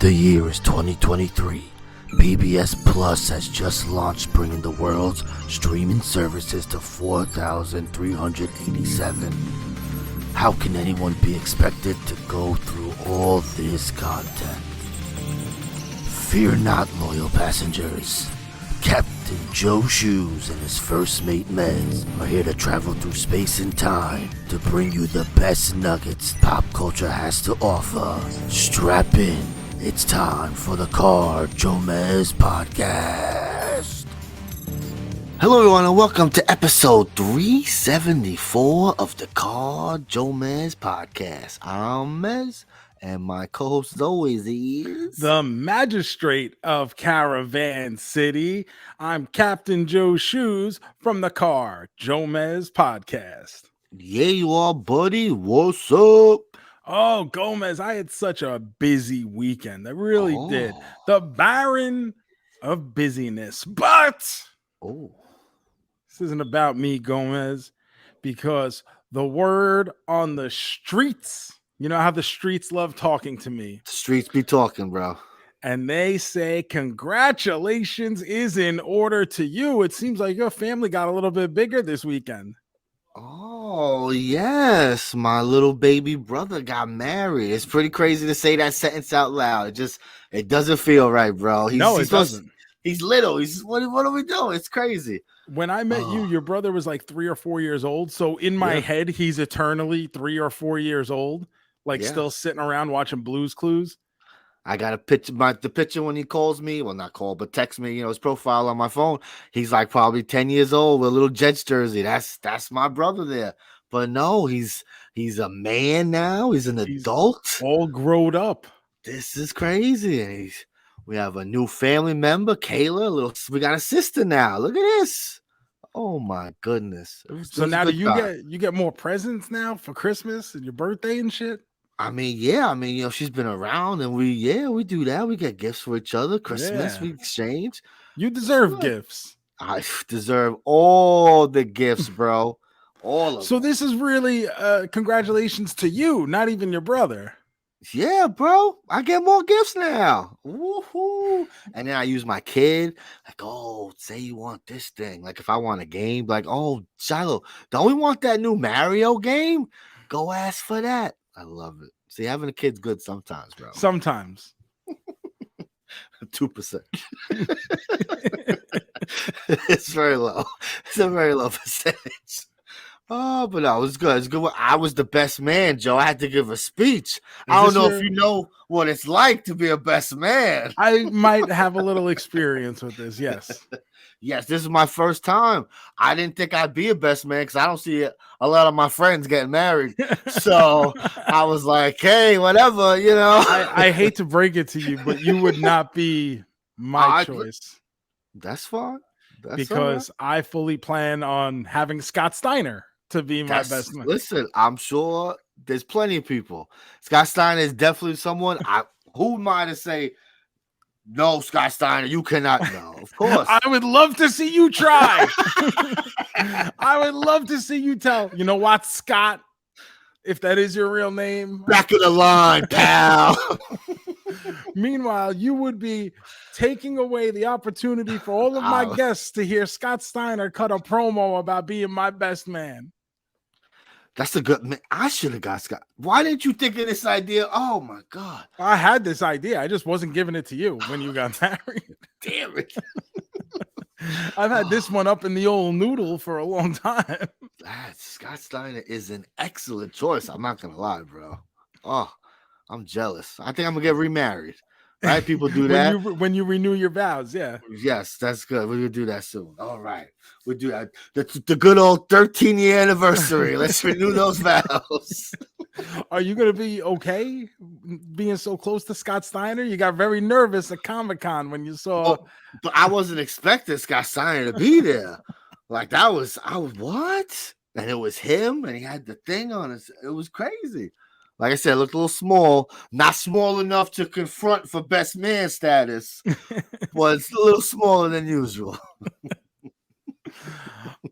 The year is 2023. PBS Plus has just launched, bringing the world's streaming services to 4,387. How can anyone be expected to go through all this content? Fear not, loyal passengers. Captain Joe Shoes and his first mate Mez are here to travel through space and time to bring you the best nuggets pop culture has to offer. Strap in. It's time for the JoeMeZ podcast. Hello everyone and welcome to episode 374 of the JoeMeZ podcast. I'm Mez and my co-host as always is... the magistrate of Caravan City. I'm Captain Joe Shoes from the JoeMeZ podcast. Yeah, you are, buddy. What's up? Oh, Gomez, I had such a busy weekend. I really did. The Baron of busyness. But this isn't about me, Gomez, because the word on the streets, you know how the streets love talking to me. The streets be talking, bro. And they say, congratulations is in order to you. It seems like your family got a little bit bigger this weekend. Oh, yes. My little baby brother got married. It's pretty crazy to say that sentence out loud. It doesn't feel right, bro. It doesn't. He's little. What are we doing? It's crazy. When I met you, your brother was like 3 or 4 years old. So in my head, he's eternally 3 or 4 years old, still sitting around watching Blue's Clues. I got a picture, the picture when he calls me, well, not call, but text me, his profile on my phone. He's like probably 10 years old with a little Jets jersey. That's my brother there. But no, he's a man now. He's an adult. All grown up. This is crazy. We have a new family member, Kayla. We got a sister now. Look at this. Oh my goodness. So now do you get more presents now for Christmas and your birthday and shit? She's been around and we do that. We get gifts for each other. Christmas, we exchange. You deserve gifts. I deserve all the gifts, bro. All of them. This is really congratulations to you, not even your brother. Yeah, bro. I get more gifts now. Woohoo. And then I use my kid. Say you want this thing. Like if I want a game, Shiloh, don't we want that new Mario game? Go ask for that. I love it. See, having a kid's good sometimes, bro. Sometimes. 2%. It's very low. It's a very low percentage. Oh, but no, it was good. It's good. I was the best man, Joe. I had to give a speech. I don't know if you know what it's like to be a best man. I might have a little experience with this, yes. Yes, this is my first time. I didn't think I'd be a best man because I don't see a lot of my friends getting married. So I was like, hey, whatever, I hate to break it to you, but you would not be my choice. That's fine. Because I fully plan on having Scott Steiner to be my best man. Listen, I'm sure there's plenty of people. Scott Steiner is definitely someone. Who am I to say, no, Scott Steiner, you cannot. No, of course. I would love to see you try. I would love to see you tell. You know what, Scott? If that is your real name. Back of the line, pal. Meanwhile, you would be taking away the opportunity for all of my guests to hear Scott Steiner cut a promo about being my best man. That's a good man. I should have got Scott. Why didn't you think of this idea? Oh my God. I had this idea. I just wasn't giving it to you when you got married. Damn it. I've had this one up in the old noodle for a long time. Scott Steiner is an excellent choice. I'm not going to lie, bro. Oh, I'm jealous. I think I'm going to get remarried. Right? People do that. when you renew your vows, yeah. Yes, that's good. We're going to do that soon. All right. We'll do that. The good old 13-year anniversary. Let's renew those vows. Are you going to be okay being so close to Scott Steiner? You got very nervous at Comic-Con when you saw. But I wasn't expecting Scott Steiner to be there. I was what? And it was him, and he had the thing on it. It was crazy. Like I said, it looked a little small, not small enough to confront for best man status, but it's a little smaller than usual.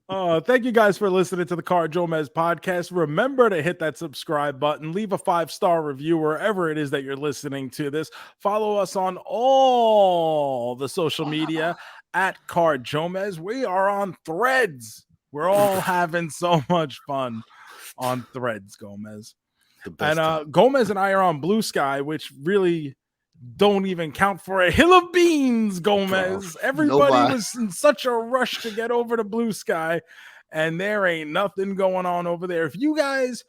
Thank you guys for listening to the JoeMeZ podcast. Remember to hit that subscribe button, leave a 5-star review wherever it is that you're listening to this. Follow us on all the social media at JoeMeZ. We are on Threads. We're all having so much fun on Threads, Gomez. And Gomez and I are on Blue Sky, which really don't even count for a hill of beans, Gomez. Everybody was in such a rush to get over to Blue Sky, and there ain't nothing going on over there. If you guys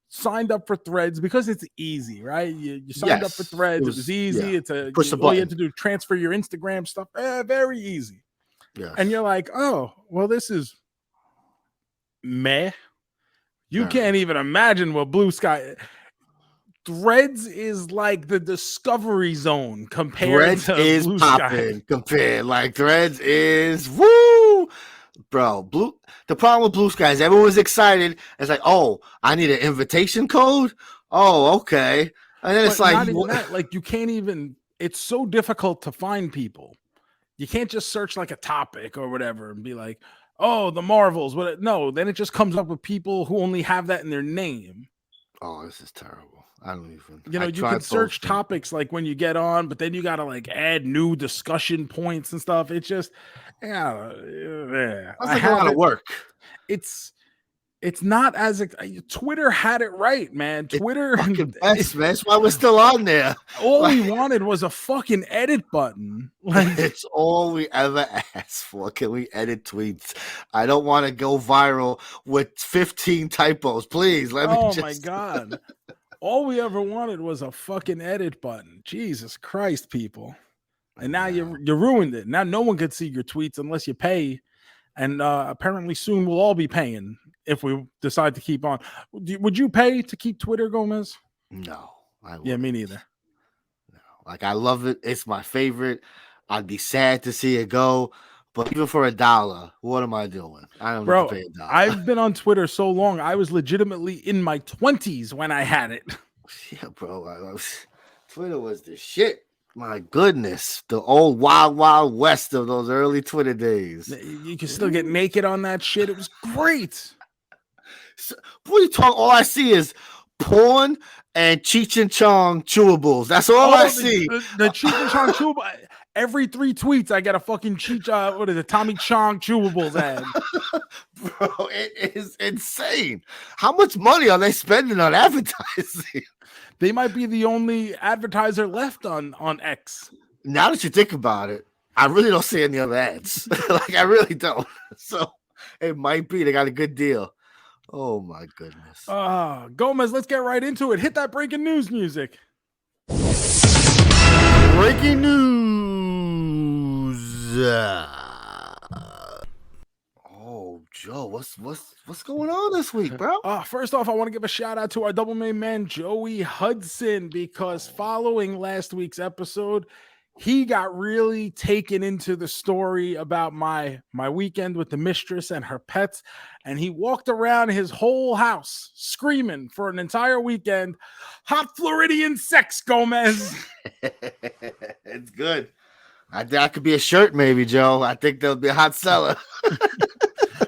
signed up for Threads, because it's easy, right? You signed up for Threads. It was easy. Yeah. It's a push the all button. you have to do, transfer your Instagram stuff. Very easy. Yes. And you're like, oh, well, this is meh. You can't even imagine what Blue Sky. Threads is like the Discovery Zone compared to Blue Sky. Threads is woo, bro. The problem with Blue Sky is everyone's excited. It's like, oh, I need an invitation code. Oh, okay. And then it's like, not even that. Like you can't even. It's so difficult to find people. You can't just search like a topic or whatever and be like, oh, the Marvels. No, then it just comes up with people who only have that in their name. Oh, this is terrible. I don't even. You can search topics like when you get on, but then you got to like add new discussion points and stuff. It's just, that's like a lot of work. It's not as Twitter had it right, man. Twitter, best, man. That's why we're still on there. All we wanted was a fucking edit button. Like it's all we ever asked for. Can we edit tweets? I don't want to go viral with 15 typos. Please let me. Oh my god. All we ever wanted was a fucking edit button. Jesus Christ, people. And now you ruined it. Now no one could see your tweets unless you pay. And apparently soon we'll all be paying if we decide to keep on. Would you pay to keep Twitter, Gomez? No. Yeah, me neither. No. Like, I love it. It's my favorite. I'd be sad to see it go. But even for $1, what am I doing? I don't need to pay $1. I've been on Twitter so long. I was legitimately in my 20s when I had it. Yeah, bro. Twitter was the shit. My goodness. The old wild, wild west of those early Twitter days. You can still get naked on that shit. It was great. So, what are you talking? All I see is porn and Cheech and Chong chewables. That's all I see. The Cheech and Chong chewable. Every 3 tweets, I get a fucking Tommy Chong chewables ad. Bro, it is insane. How much money are they spending on advertising? They might be the only advertiser left on X. Now that you think about it, I really don't see any other ads. Like, I really don't. So it might be they got a good deal. Oh my goodness. Gomez, let's get right into it. Hit that breaking news music. Breaking news. Oh, Joe, what's going on this week, bro? First off, I want to give a shout out to our double main man, Joey Hudson, because following last week's episode, he got really taken into the story about my weekend with the mistress and her pets, and he walked around his whole house screaming for an entire weekend, hot Floridian sex, Gomez. It's good. That could be a shirt, maybe, Joe. I think there'll be a hot seller.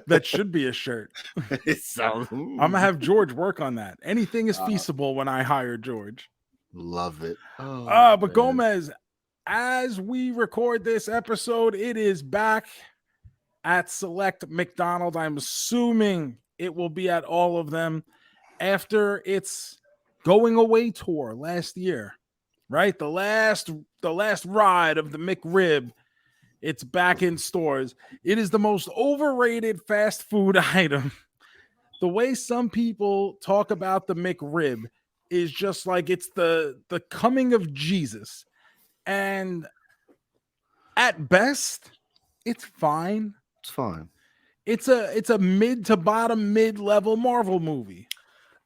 That should be a shirt. I'm gonna have George work on that. Anything is feasible when I hire George. Love it. But man. Gomez, as we record this episode, it is back at select McDonald's. I'm assuming it will be at all of them after its going away tour last year, right? The last ride of the McRib. It's back in stores. It is the most overrated fast food item. The way some people talk about the McRib is just like it's the coming of Jesus. And at best, it's fine. It's fine. It's a mid to bottom mid-level Marvel movie.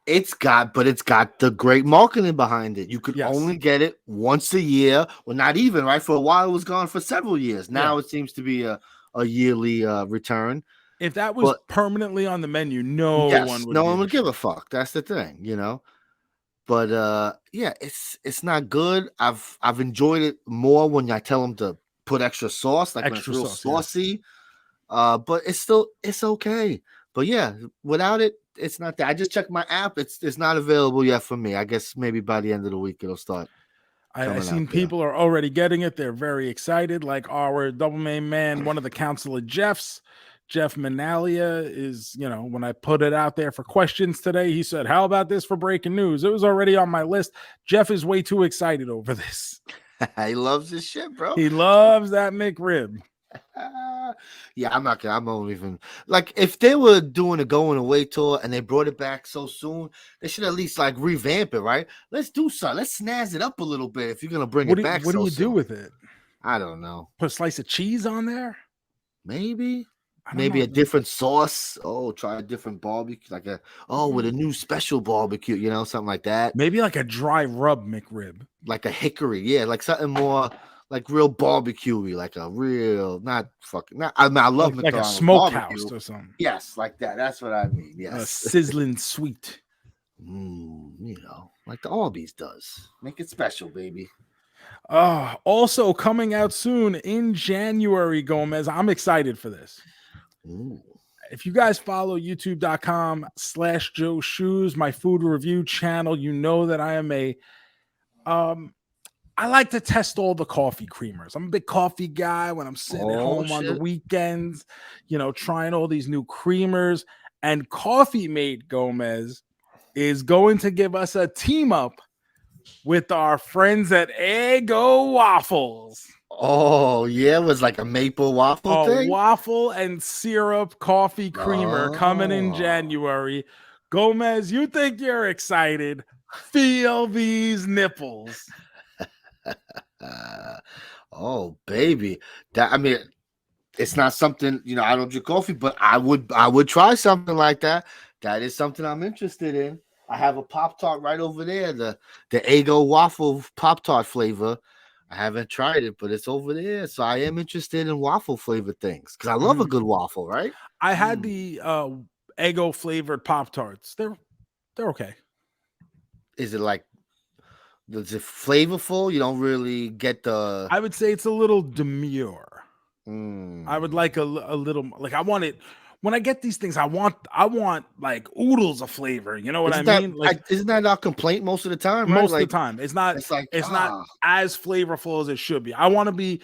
It's got the great marketing behind it. You could only get it once a year. Well, not even, right? For a while, it was gone for several years. Now it seems to be a yearly return. If that was permanently on the menu, no one would give a fuck. That's the thing, you know. But it's not good. I've enjoyed it more when I tell them to put extra sauce, like when it's real saucy. But it's okay. But yeah, without it, it's not that. I just checked my app. It's not available yet for me. I guess maybe by the end of the week it'll start. I've seen people are already getting it. They're very excited. Like our double main man, one of the Council of Jeffs, Jeff Manalia is, when I put it out there for questions today, he said, how about this for breaking news? It was already on my list. Jeff is way too excited over this. He loves this shit, bro. He loves that McRib. Yeah, I'm not gonna. I won't even like if they were doing a going away tour and they brought it back so soon. They should at least like revamp it, right? Let's do something. Let's snazz it up a little bit if you're gonna bring it back. What do you do with it? I don't know. Put a slice of cheese on there? Maybe a different sauce. Oh, try a different barbecue, with a new special barbecue. Something like that. Maybe like a dry rub McRib, like a hickory. Yeah, like something more. Like real barbecue-y, like a real, I love like a smokehouse or something. Yes, like that. That's what I mean. Yes, sizzling sweet. Like the Arby's does. Make it special, baby. Also coming out soon in January, JoeMeZ. I'm excited for this. Ooh. If you guys follow youtube.com/JoeShoes, my food review channel, you know that I am I like to test all the coffee creamers. I'm a big coffee guy when I'm sitting at home on the weekends, trying all these new creamers. And Coffee Mate JoeMeZ is going to give us a team up with our friends at Eggo Waffles. Oh, yeah. It was like a maple waffle thing? Waffle and syrup coffee creamer coming in January. JoeMeZ, you think you're excited? Feel these nipples. Oh, baby. It's not something, I don't drink coffee, but I would try something like that. That is something I'm interested in. I have a Pop-Tart right over there, the Eggo waffle Pop-Tart flavor. I haven't tried it, but it's over there. So I am interested in waffle flavored things because I love a good waffle, right? I had the Eggo flavored Pop-Tarts. They're okay. Is it flavorful? You don't really get the. I would say it's a little demure. I would like a little, like I want it when I get these things. I want like oodles of flavor. You know what I mean? Isn't that our complaint most of the time? Right? Most of the time, it's not as flavorful as it should be. I want to be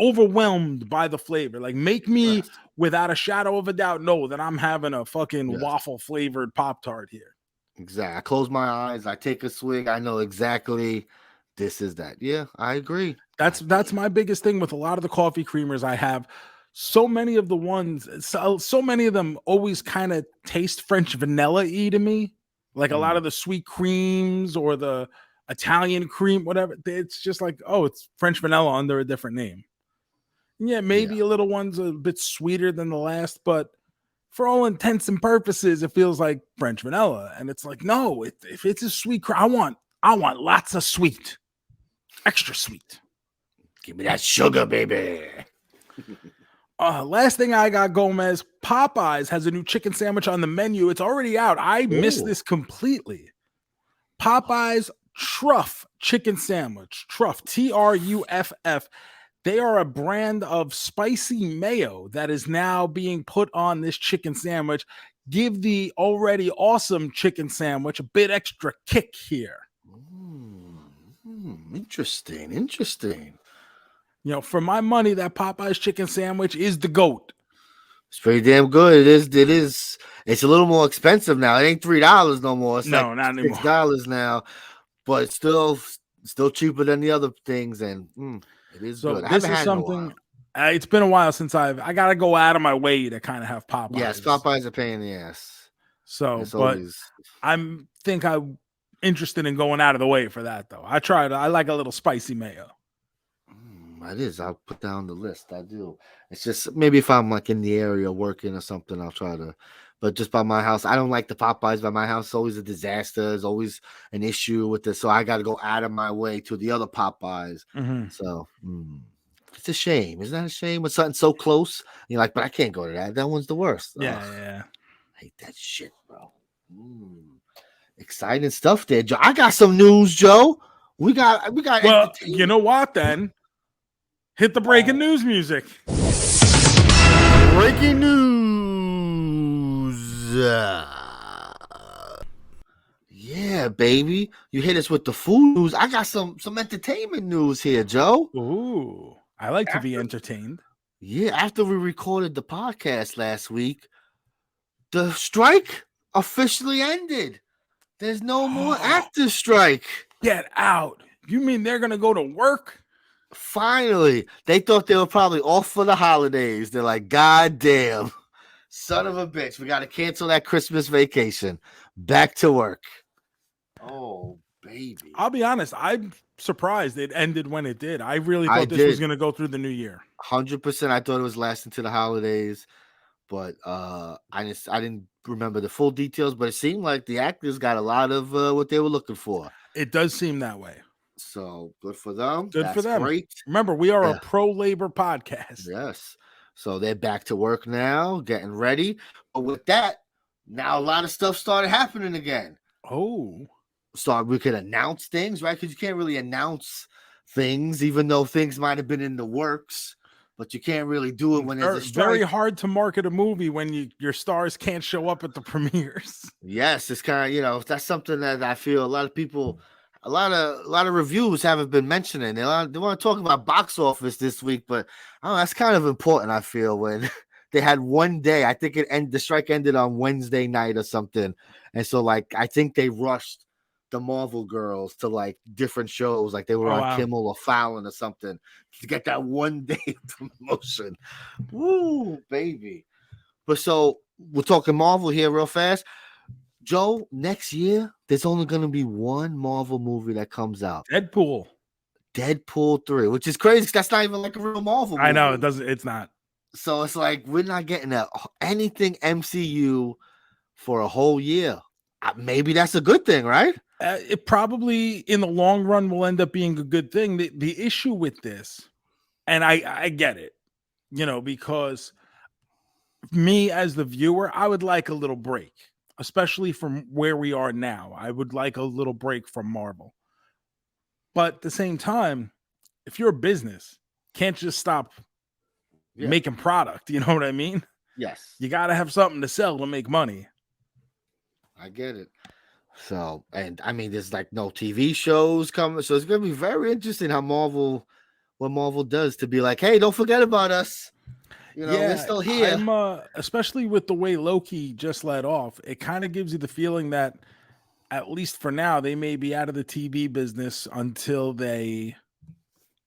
overwhelmed by the flavor. Like make me without a shadow of a doubt know that I'm having a fucking waffle flavored Pop-Tart here. Exactly. I close my eyes. I take a swig. I know exactly this is that. Yeah, I agree. That's my biggest thing with a lot of the coffee creamers I have. So many of the ones, so many of them always kind of taste French vanilla-y to me. Like a lot of the sweet creams or the Italian cream, whatever. It's just like, oh, it's French vanilla under a different name. Yeah, maybe a little one's a bit sweeter than the last, but for all intents and purposes, it feels like French vanilla. And it's like, no, if it's a sweet cream, I want lots of sweet, extra sweet. Give me that sugar, baby. Last thing I got, JoeMeZ, Popeyes has a new chicken sandwich on the menu. It's already out. I missed this completely. Popeyes Truff chicken sandwich. Truff, Truff. They are a brand of spicy mayo that is now being put on this chicken sandwich. Give the already awesome chicken sandwich a bit extra kick here. Interesting. For my money, that Popeyes chicken sandwich is the GOAT. It's pretty damn good. It is. It's a little more expensive now. It ain't $3 no more. It's not anymore. $6 now, but it's still cheaper than the other things, and it is good. This is something. It's been a while since I gotta go out of my way to kind of have Popeyes. Yes, Popeyes are pain in the ass. So, but I'm interested in going out of the way for that though. I like a little spicy mayo. It is. I'll put down the list. I do. It's just maybe if I'm like in the area working or something, I'll try to. But just by my house, I don't like the Popeyes by my house. It's always a disaster. There's always an issue with this. So I got to go out of my way to the other Popeyes. So it's a shame. Isn't that a shame when something's so close? You're like, but I can't go to that. That one's the worst. Yeah. I hate that shit, bro. Exciting stuff there, Joe. I got some news, Joe. We got. Well, you know what then? Hit the breaking news music. Breaking news. Yeah, baby. You hit us with the food news. I got some entertainment news here, Joe. Ooh, I like to be entertained. Yeah, after we recorded the podcast last week, the strike officially ended. There's no more actor strike. Get out. You mean they're going to go to work? Finally, they thought they were probably off for the holidays. They're like, God damn, son of a bitch. We got to cancel that Christmas vacation. Back to work. Oh, baby. I'll be honest. I'm surprised it ended when it did. I really thought this was going to go through the new year. 100%. I thought it was lasting to the holidays, but I didn't remember the full details, but it seemed like the actors got a lot of what they were looking for. It does seem that way. So good for them. Good for them. Great. Remember, we are a pro-labor podcast. Yes. So they're back to work now, getting ready. But with that, now a lot of stuff started happening again. Oh. So we could announce things, right? Because you can't really announce things, even though things might have been in the works. But you can't really do it when there's a strike. Very hard to market a movie when your stars can't show up at the premieres. Yes, it's kind of, that's something that I feel a lot of people, a lot of reviews haven't been mentioning. They want to talk about box office this week, but that's kind of important, I feel, when they had one day. I think the strike ended on Wednesday night or something. And so, I think they rushed the Marvel girls to different shows, like they were on Kimmel or Fallon or something, to get that one day promotion. Woo, baby. But so we're talking Marvel here real fast. Joe, next year there's only going to be one Marvel movie that comes out. Deadpool 3, which is crazy because that's not even like a real Marvel movie. I know, it's not. So it's like we're not getting anything MCU for a whole year. Maybe that's a good thing, right? It probably in the long run will end up being a good thing. The issue with this, and I get it, because me as the viewer, I would like a little break, especially from where we are now. I would like a little break from Marvel. But at the same time, if you're a business, can't just stop making product. You know what I mean? Yes. You got to have something to sell to make money. I get it. So, and I mean, there's no TV shows coming. So it's going to be very interesting what Marvel does to be like, hey, don't forget about us. We're still here. Especially with the way Loki just let off, it kind of gives you the feeling that, at least for now, they may be out of the TV business until they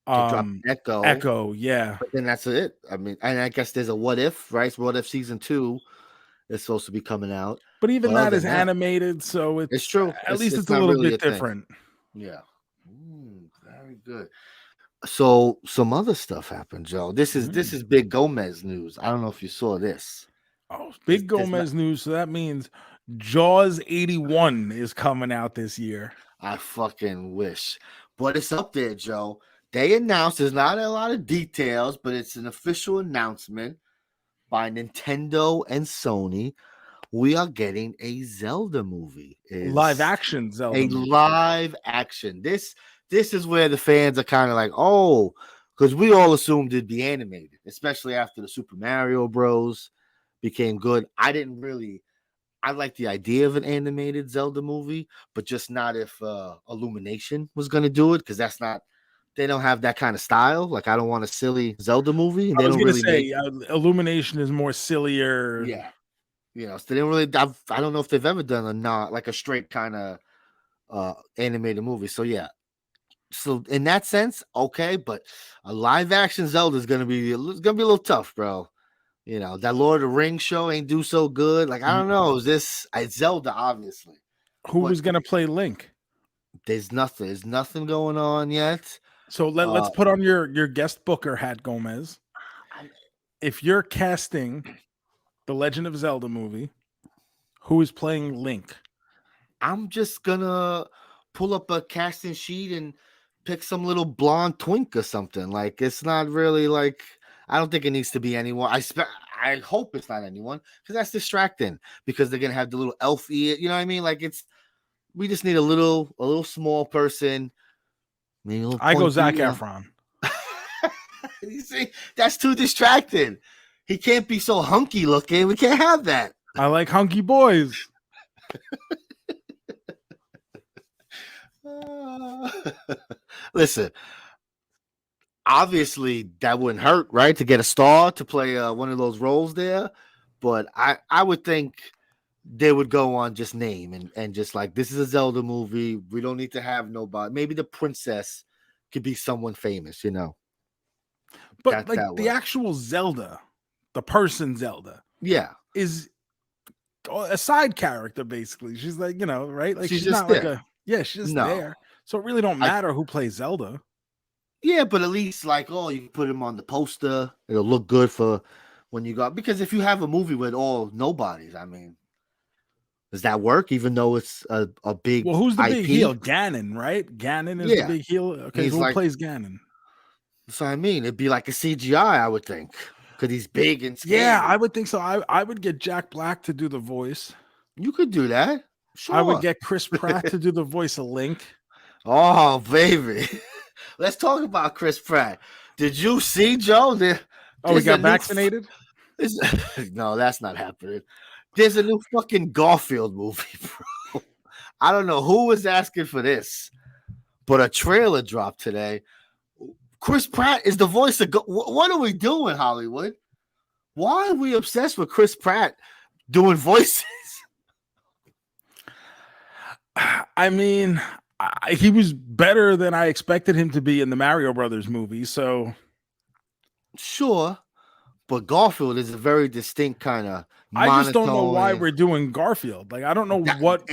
drop Echo, yeah. But then that's it. I mean, and I guess there's a What If, right? What If season 2 is supposed to be coming out. But even that is animated, so it's true. At least it's a little bit different. Yeah. Very good. So some other stuff happened, Joe. This is big JoeMeZ news. I don't know if you saw this. Oh, big JoeMeZ news. So that means Jaws 81 is coming out this year. I fucking wish. But it's up there, Joe. They announced, there's not a lot of details, but it's an official announcement by Nintendo and Sony. We are getting a Zelda movie. Live action Zelda. Live action. This is where the fans are kind of like, oh, because we all assumed it'd be animated, especially after the Super Mario Bros. Became good. I like the idea of an animated Zelda movie, but just not if Illumination was going to do it, because they don't have that kind of style. I don't want a silly Zelda movie. I was going to say, Illumination is more sillier. Yeah. So they don't really, I don't know if they've ever done a straight kind of animated movie. So yeah. So in that sense, okay, but a live action Zelda is gonna be a little tough, bro. That Lord of the Rings show ain't do so good. I don't know. It's Zelda, obviously. Who was gonna play Link? There's nothing going on yet. So let's put on your guest booker hat, JoeMeZ. If you're casting the Legend of Zelda movie, who is playing Link? I'm just gonna pull up a casting sheet and pick some little blonde twink or something. It's not really I don't think it needs to be anyone. I hope it's not anyone, because that's distracting, because they're gonna have the little elf ear. You know what I mean? We just need a little small person. I go Zac Efron. You see, that's too distracting. He can't be so hunky looking. We can't have that. I like hunky boys. Listen, obviously that wouldn't hurt, right? To get a star to play one of those roles there. But I would think they would go on just name and just like, this is a Zelda movie. We don't need to have nobody. Maybe the princess could be someone famous, you know. But like the actual Zelda, the person Zelda, is a side character basically. She's like, you know, right? Like she's not there. Like she's just there. So it really don't matter who plays Zelda. Yeah, but at least like, oh, you can put him on the poster. It'll look good for when you go. Because if you have a movie with all nobodies, I mean, does that work? Even though it's a big. Well, who's the IP? big heel? Ganon, right? Ganon is the big heel. Okay, he's who plays Ganon? So I mean, it'd be like a CGI, I would think, because he's big and scary. Yeah, I would think so. I would get Jack Black to do the voice. You could do that. Sure. I would get Chris Pratt to do the voice of Link. Oh, baby. Let's talk about Chris Pratt. Did you see, Joe? He got vaccinated? No, that's not happening. There's a new fucking Garfield movie, bro. I don't know who was asking for this, but a trailer dropped today. Chris Pratt is the voice of what are we doing, Hollywood? Why are we obsessed with Chris Pratt doing voices? I mean, he was better than I expected him to be in the Mario Brothers movie, so sure. But Garfield is a very distinct kind of monotone. I just don't know why we're doing Garfield. Like, I don't know what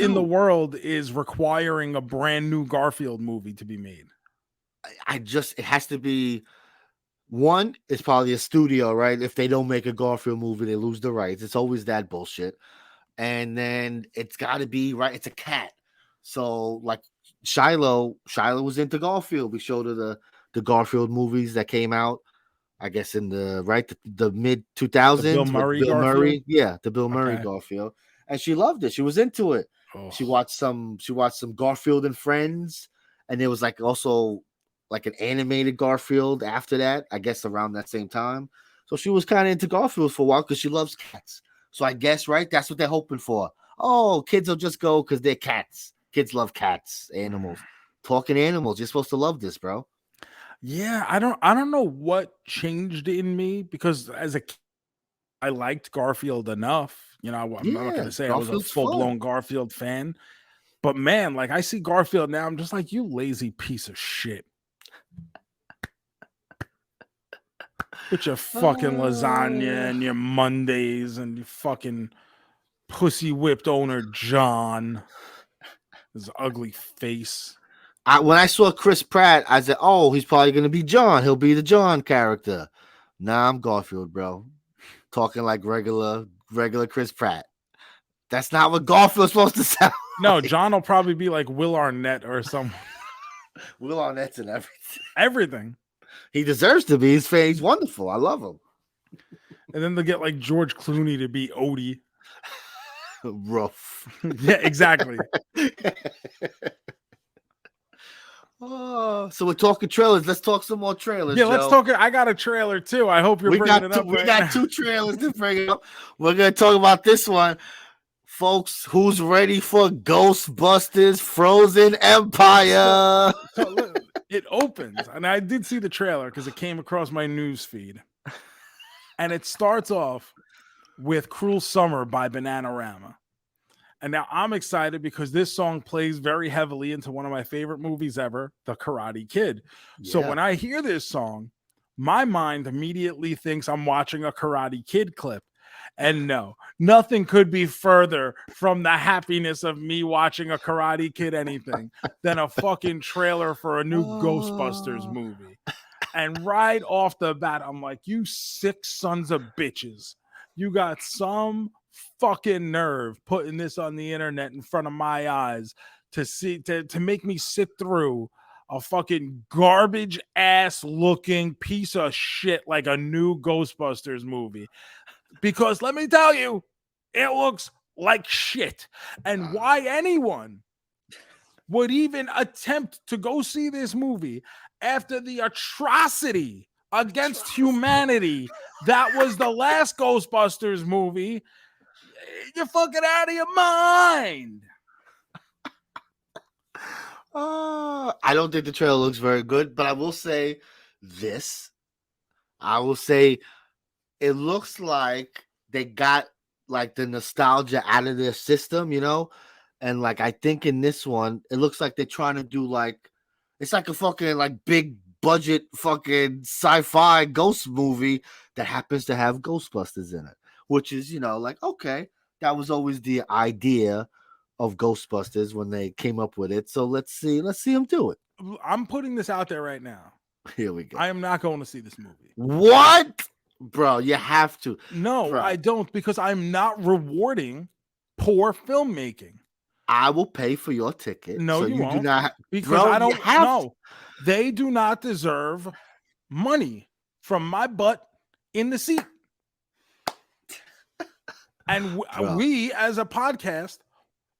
in the world is requiring a brand new Garfield movie to be made. It has to be one. It's probably a studio, right? If they don't make a Garfield movie, they lose the rights. It's always that bullshit. And then it's got to be right. It's a cat. So like Shiloh was into Garfield. We showed her the Garfield movies that came out, I guess in the mid 2000s. Bill Murray, yeah, the Bill Murray Garfield, and she loved it. She was into it. Oh. She watched some Garfield and Friends, and there was like also like an animated Garfield after that, I guess around that same time. So she was kind of into Garfield for a while because she loves cats. So I guess, right, that's what they're hoping for. Oh, kids will just go because they're cats. Kids love cats, animals. Talking animals. You're supposed to love this, bro. Yeah, I don't know what changed in me because as a kid, I liked Garfield enough. You know, I'm not going to say Garfield's I was a full-blown Garfield fan. But man, like I see Garfield now, I'm just like, you lazy piece of shit. With your fucking lasagna and your Mondays and your fucking pussy whipped owner John. His ugly face. When I saw Chris Pratt, I said, oh, he's probably going to be John. He'll be the John character. Nah, I'm Garfield, bro. Talking like regular Chris Pratt. That's not what Garfield's supposed to sound No, like. John will probably be like Will Arnett or something. Will Arnett's in everything. Everything. He deserves to be. He's wonderful. I love him. And then they'll get like George Clooney to be Odie. Rough. Yeah, exactly. Oh, so we're talking trailers. Let's talk some more trailers. Yeah, Joe. let's talk. I got a trailer too. I hope you're bringing it up. We got two trailers to bring it up. We're gonna talk about this one, folks. Who's ready for Ghostbusters: Frozen Empire? So look, it opens, and I did see the trailer because it came across my news feed, and it starts off with "Cruel Summer" by Bananarama. And now I'm excited because this song plays very heavily into one of my favorite movies ever, The Karate Kid. Yeah. So when I hear this song, my mind immediately thinks I'm watching a Karate Kid clip. And no, nothing could be further from the happiness of me watching a Karate Kid anything than a fucking trailer for a new Ghostbusters movie. And right off the bat, I'm like, you sick sons of bitches. You got some fucking nerve putting this on the internet in front of my eyes to make me sit through a fucking garbage ass looking piece of shit like a new Ghostbusters movie. Because let me tell you, it looks like shit. And why anyone would even attempt to go see this movie after the atrocity against humanity. That was the last Ghostbusters movie. You're fucking out of your mind. I don't think the trailer looks very good, but I will say this. I will say it looks like they got like the nostalgia out of their system, you know? And like I think in this one, it looks like they're trying to do like it's like a fucking like big budget fucking sci-fi ghost movie that happens to have Ghostbusters in it, which is, you know, like okay, that was always the idea of Ghostbusters when they came up with it. So let's see them do it. I'm putting this out there right now. Here we go. I am not going to see this movie. What? Bro, you have to. No, Bro. I don't, because I'm not rewarding poor filmmaking. I will pay for your ticket. No, so you won't. Do not, because bro, I don't know. They do not deserve money from my butt in the seat. And we, as a podcast,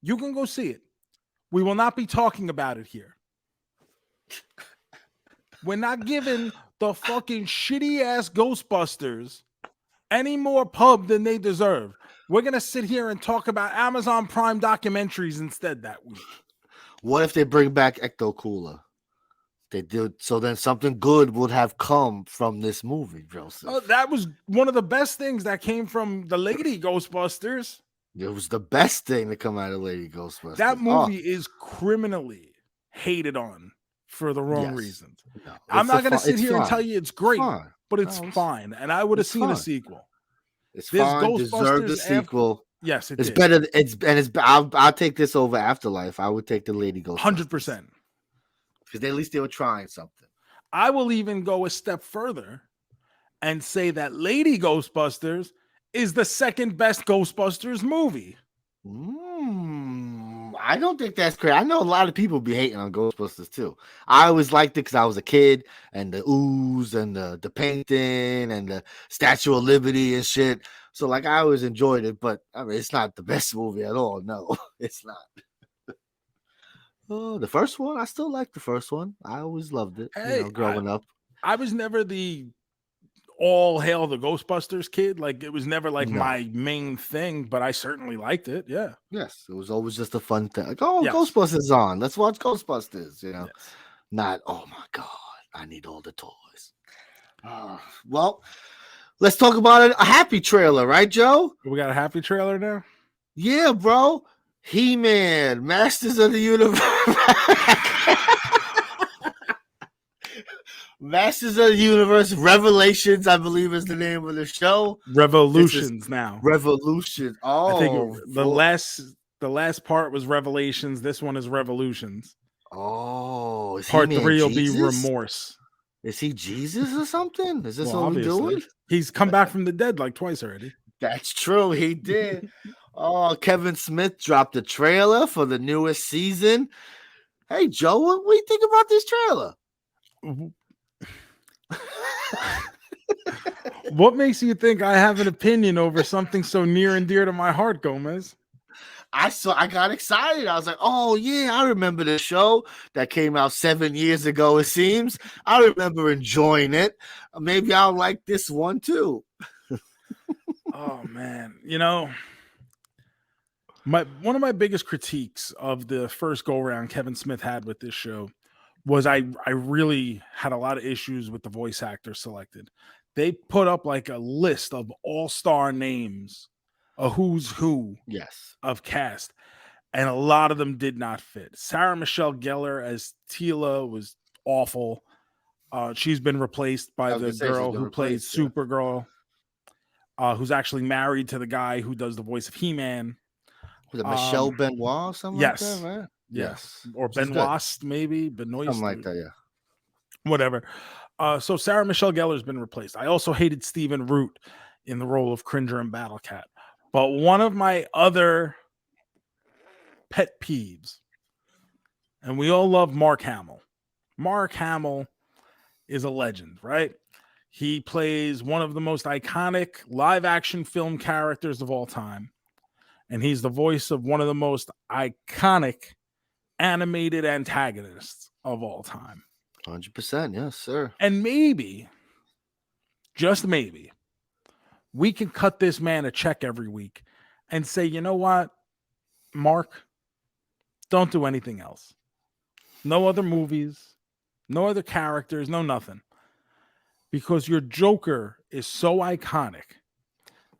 you can go see it. We will not be talking about it here. We're not giving the fucking shitty ass Ghostbusters any more pub than they deserve. We're going to sit here and talk about Amazon Prime documentaries instead that week. What if they bring back Ecto Cooler? They did, so then something good would have come from this movie, Joseph. That was one of the best things that came from the Lady Ghostbusters. It was the best thing to come out of Lady Ghostbusters. That movie is criminally hated on for the wrong reasons. No, I'm not going to sit here and tell you it's great, but it's fine. And I would have seen a sequel. It's fine. Deserved a sequel. Yes, it's better. I'll take this over Afterlife. I would take the Lady Ghostbusters. 100%. Because at least they were trying something. I will even go a step further and say that Lady Ghostbusters is the second best Ghostbusters movie. I don't think that's correct. I know a lot of people be hating on Ghostbusters too. I always liked it because I was a kid, and the ooze and the painting and the Statue of Liberty and shit. So like I always enjoyed it, but I mean it's not the best movie at all. No, it's not. Oh, the first one, I still like the first one. I always loved it. Hey, growing up. I was never the all hail the Ghostbusters kid. Like it was never like my main thing, but I certainly liked it. Yeah. Yes. It was always just a fun thing. Like, Ghostbusters on. Let's watch Ghostbusters. You know, not, oh my God, I need all the toys. Well, let's talk about a happy trailer, right, Joe? We got a happy trailer now? Yeah, bro. He-Man, Masters of the Universe. Masters of the Universe, Revelations, I believe is the name of the show. Revolutions now. Revolution. Oh, I think the last part was Revelations. This one is Revolutions. Oh, is part He-Man 3 will Jesus? be Remorse. Is he Jesus or something? Is this what we're doing? He's come back from the dead like twice already. That's true. He did. Oh, Kevin Smith dropped a trailer for the newest season. Hey, Joe, what do you think about this trailer? What makes you think I have an opinion over something so near and dear to my heart, Gomez? I got excited. I was like, oh, yeah, I remember the show that came out 7 years ago, it seems. I remember enjoying it. Maybe I'll like this one, too. Oh, man. You know, one of my biggest critiques of the first go-around Kevin Smith had with this show was I really had a lot of issues with the voice actor selected. They put up like a list of all-star names, a who's who of cast, and a lot of them did not fit. Sarah Michelle Gellar as Tila was awful. She's been replaced by the girl who plays Supergirl, who's actually married to the guy who does the voice of He-Man. Was it Michelle Benoit or something like that, right? Yes. Or Benoist, maybe. Benoist. Something like that, yeah. Whatever. So Sarah Michelle Gellar has been replaced. I also hated Stephen Root in the role of Cringer and Battle Cat. But one of my other pet peeves, and we all love Mark Hamill. Mark Hamill is a legend, right? He plays one of the most iconic live-action film characters of all time. And he's the voice of one of the most iconic animated antagonists of all time. 100%, yes, sir. And maybe just maybe, we can cut this man a check every week and say, you know what, Mark, don't do anything else. No other movies, no other characters, no nothing. Because your Joker is so iconic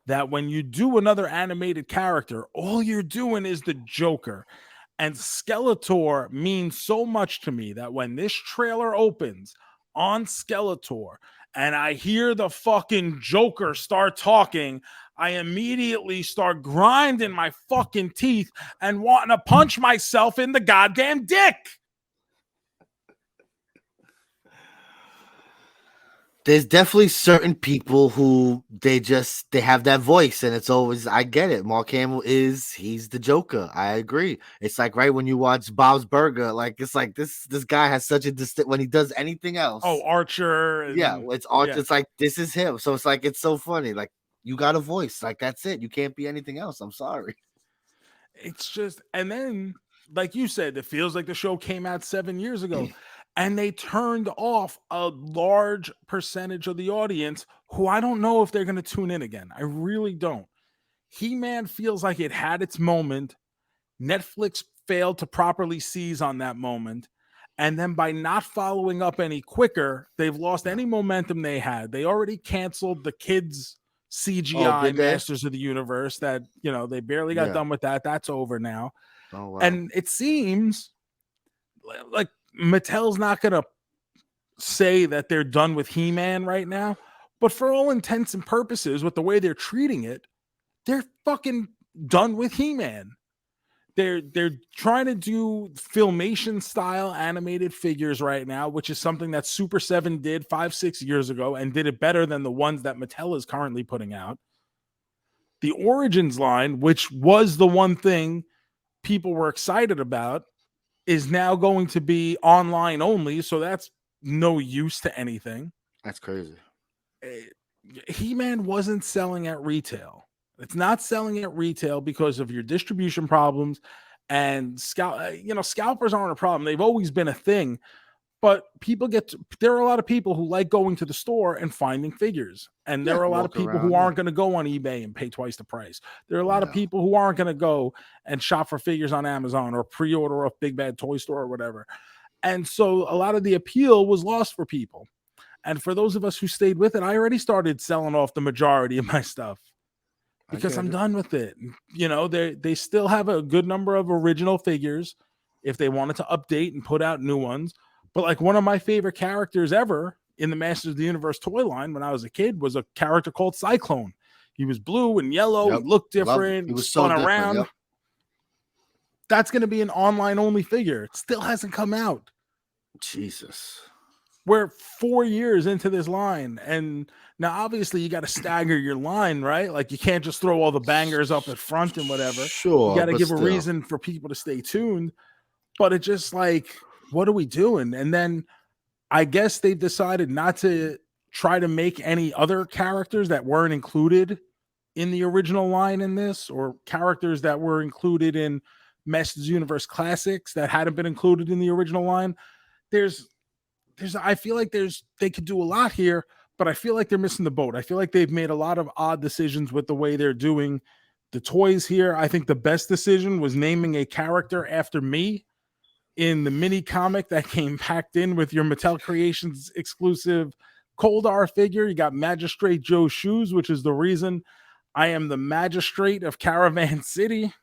that when you do another animated character, all you're doing is the Joker. And Skeletor means so much to me that when this trailer opens on Skeletor and I hear the fucking Joker start talking, I immediately start grinding my fucking teeth and wanting to punch myself in the goddamn dick. There's definitely certain people who they have that voice, and it's always, I get it. Mark Hamill he's the Joker. I agree. It's like right when you watch Bob's Burger, like it's like this guy has such a distinct when he does anything else. Oh, Archer. It's Archer. Yeah. It's like this is him. So it's like it's so funny. Like you got a voice. Like that's it. You can't be anything else. I'm sorry. It's just, and then like you said, it feels like the show came out 7 years ago. And they turned off a large percentage of the audience who I don't know if they're going to tune in again. I really don't. He-Man feels like it had its moment. Netflix failed to properly seize on that moment. And then by not following up any quicker, they've lost any momentum they had. They already canceled the kids' CGI Masters of the Universe that, they barely got done with that. That's over now. Oh, wow. And it seems like Mattel's not going to say that they're done with He-Man right now, but for all intents and purposes, with the way they're treating it, they're fucking done with He-Man. They're trying to do Filmation style animated figures right now, which is something that Super 7 did 5-6 years ago and did it better than the ones that Mattel is currently putting out. The Origins line, which was the one thing people were excited about, is now going to be online only, so that's no use to anything. That's crazy. He-Man wasn't selling at retail. It's not selling at retail because of your distribution problems, and scalpers aren't a problem. They've always been a thing, but there are a lot of people who like going to the store and finding figures, and there are a lot of people who aren't going to go on eBay and pay twice the price. There are a lot of people who aren't going to go and shop for figures on Amazon or pre-order off Big Bad Toy Store or whatever. And so a lot of the appeal was lost for people. And for those of us who stayed with it, I already started selling off the majority of my stuff because I'm done with it. They still have a good number of original figures if they wanted to update and put out new ones. But like one of my favorite characters ever in the Masters of the Universe toy line when I was a kid was a character called Cyclone. He was blue and yellow. He looked different. He was spun around. Yep. That's going to be an online only figure. It still hasn't come out. Jesus. We're 4 years into this line. And now obviously you got to stagger your line, right? Like you can't just throw all the bangers up at front and whatever. Sure. You got to give a reason for people to stay tuned. But it's just like, what are we doing? And then I guess they've decided not to try to make any other characters that weren't included in the original line in this, or characters that were included in Masters Universe Classics that hadn't been included in the original line. I feel like they could do a lot here, but I feel like they're missing the boat. I feel like they've made a lot of odd decisions with the way they're doing the toys here. I think the best decision was naming a character after me in the mini comic that came packed in with your Mattel Creations exclusive Koldar figure. You got Magistrate Joe Shoes, which is the reason I am the magistrate of Caravan City.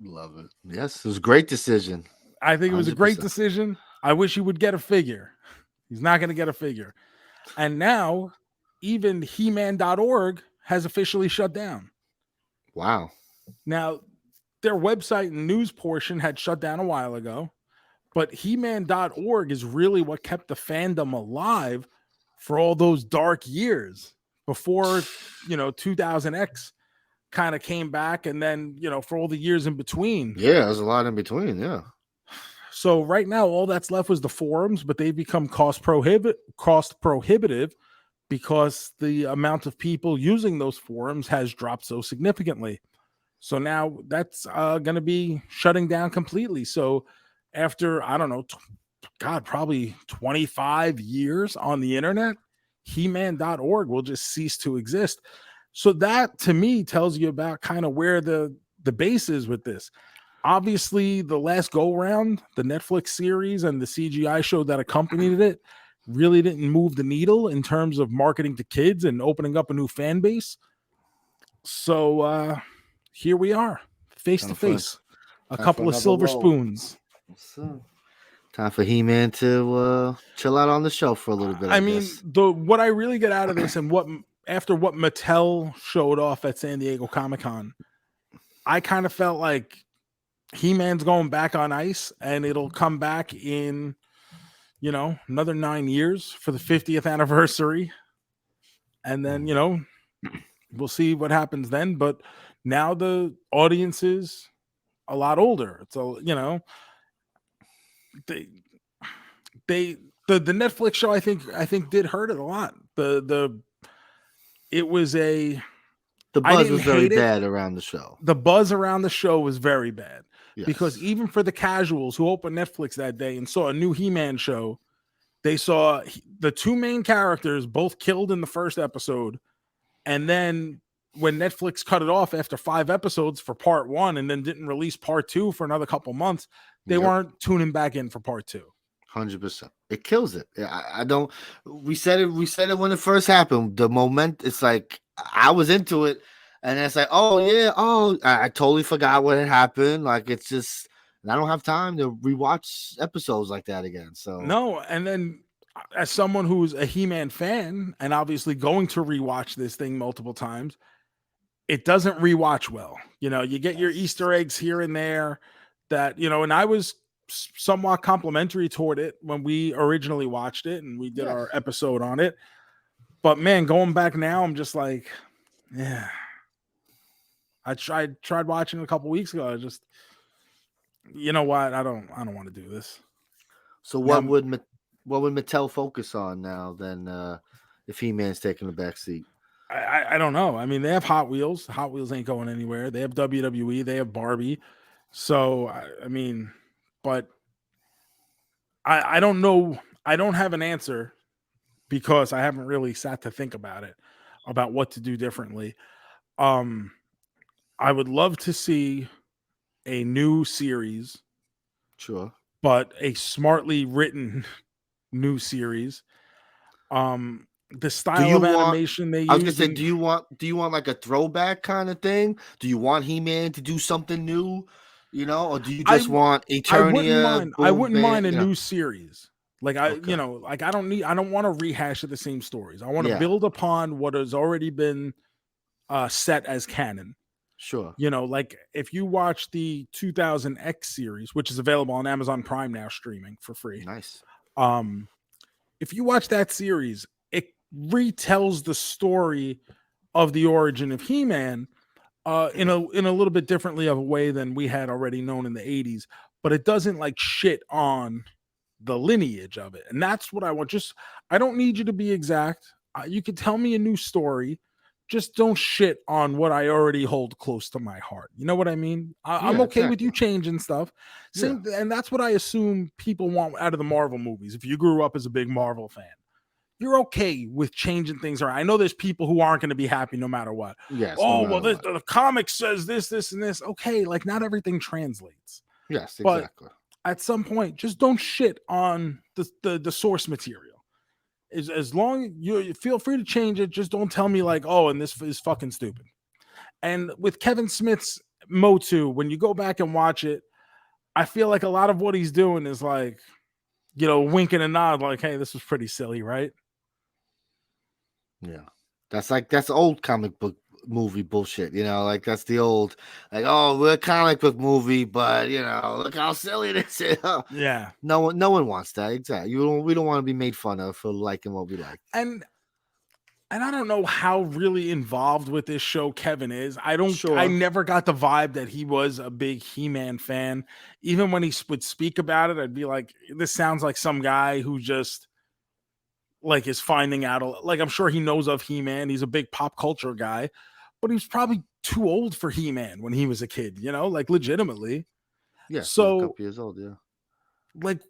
Love it. Yes, it was a great decision. I think it was 100%. A great decision. I wish he would get a figure. He's not going to get a figure. And now even He-Man.org has officially shut down. Wow. Now, their website and news portion had shut down a while ago, but He-Man.org is really what kept the fandom alive for all those dark years before, 2000X kind of came back, and then, for all the years in between. Yeah, there's a lot in between, yeah. So right now, all that's left was the forums, but they've become cost prohibitive because the amount of people using those forums has dropped so significantly. So now that's going to be shutting down completely. So after, I don't know, probably 25 years on the internet, He-Man.org will just cease to exist. So that to me tells you about kind of where the base is with this. Obviously, the last go round, the Netflix series and the CGI show that accompanied it really didn't move the needle in terms of marketing to kids and opening up a new fan base. So here we are, face to face, a couple of silver spoons. So, time for He-Man to chill out on the show for a little bit. I mean, what I really get out of this, and after what Mattel showed off at San Diego Comic-Con, I kind of felt like He-Man's going back on ice, and it'll come back in, another 9 years for the 50th anniversary. And then, we'll see what happens then. But now the audience is a lot older. It's the Netflix show I think did hurt it a lot. The buzz was very bad around the show. The buzz around the show was very bad. Yes. Because even for the casuals who opened Netflix that day and saw a new He-Man show, they saw the two main characters both killed in the first episode. And then when Netflix cut it off after 5 episodes for part 1 and then didn't release part 2 for another couple months, they weren't tuning back in for part 2. 100%. It kills it. I don't. We said it when it first happened. The moment, it's like I was into it, and it's like, I totally forgot what had happened. Like it's just, I don't have time to rewatch episodes like that again. So no, and then as someone who's a He-Man fan and obviously going to rewatch this thing multiple times, it doesn't rewatch well. You get your Easter eggs here and there that, and I was somewhat complimentary toward it when we originally watched it and we did our episode on it. But man, going back now, I'm just like, yeah. I tried watching it a couple weeks ago. I just, you know what? I don't want to do this. So what would Mattel focus on now then if He-Man's taking the back seat? I don't know. I mean, they have Hot Wheels. Hot Wheels ain't going anywhere. They have WWE. They have Barbie. So, I mean, but I don't know. I don't have an answer because I haven't really sat to think about it, about what to do differently. I would love to see a new series. Sure. But a smartly written new series. The style of animation they use. I was gonna say, do you want like a throwback kind of thing? Do you want He-Man to do something new? Or do you just want Eternia? I wouldn't mind a new series. Like I don't want to rehash of the same stories. I want to build upon what has already been set as canon. Sure. Like if you watch the 2000X series, which is available on Amazon Prime now, streaming for free. Nice. If you watch that series, it retells the story of the origin of He-Man in a little bit differently of a way than we had already known in the 80s, but it doesn't like shit on the lineage of it. And that's what I want. I don't need you to be exact. You can tell me a new story. Just don't shit on what I already hold close to my heart. You know what I mean? I'm okay with you changing stuff. And that's what I assume people want out of the Marvel movies. If you grew up as a big Marvel fan, you're okay with changing things around. I know there's people who aren't going to be happy no matter what. Yes. The comic says this, and this. Okay, like not everything translates. Yes, exactly. But at some point, just don't shit on the source material. As long you feel free to change it, just don't tell me like, and this is fucking stupid. And with Kevin Smith's Motu, when you go back and watch it, I feel like a lot of what he's doing is like, winking and nod, like, hey, this was pretty silly, right? Yeah, that's old comic book movie bullshit. Like that's the old, like, we're a comic book movie, but look how silly this is. Yeah, no one wants that. Exactly. We don't want to be made fun of for liking what we like. And I don't know how really involved with this show Kevin is. I never got the vibe that he was a big He-Man fan. Even when he would speak about it, I'd be like, this sounds like some guy who just like is finding out. Like I'm sure he knows of He-Man. He's a big pop culture guy, but he was probably too old for He-Man when he was a kid, like legitimately. Yeah. So a couple years old. Yeah. Like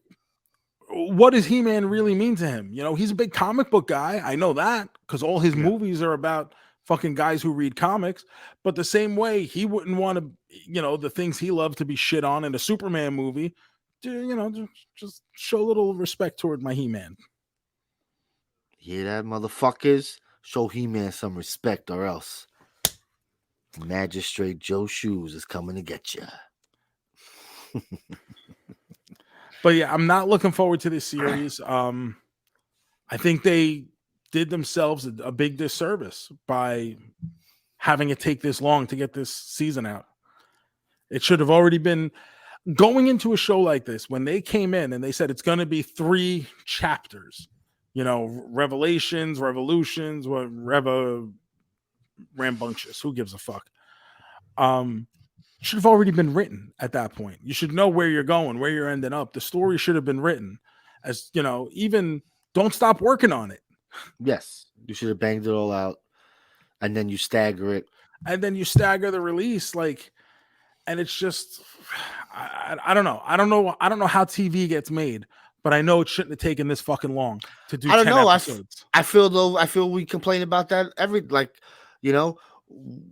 what does He-Man really mean to him? He's a big comic book guy. I know that because all his movies are about fucking guys who read comics. But the same way he wouldn't want to, the things he loved to be shit on in a Superman movie, just show a little respect toward my He-Man. Hear that, motherfuckers? Show He-Man some respect or else Magistrate Joe Shoes is coming to get you. But yeah, I'm not looking forward to this series. I think they did themselves a big disservice by having it take this long to get this season out. It should have already been going into a show like this. When they came in and they said it's going to be 3 chapters, revelations, revolutions, rambunctious. Who gives a fuck? Should have already been written at that point. You should know where you're going, where you're ending up. The story should have been written as, even don't stop working on it. Yes. You should have banged it all out and then you stagger it. And then you stagger the release. And it's just, I don't know. I don't know how TV gets made, but I know it shouldn't have taken this fucking long to do 10 episodes. I feel we complain about that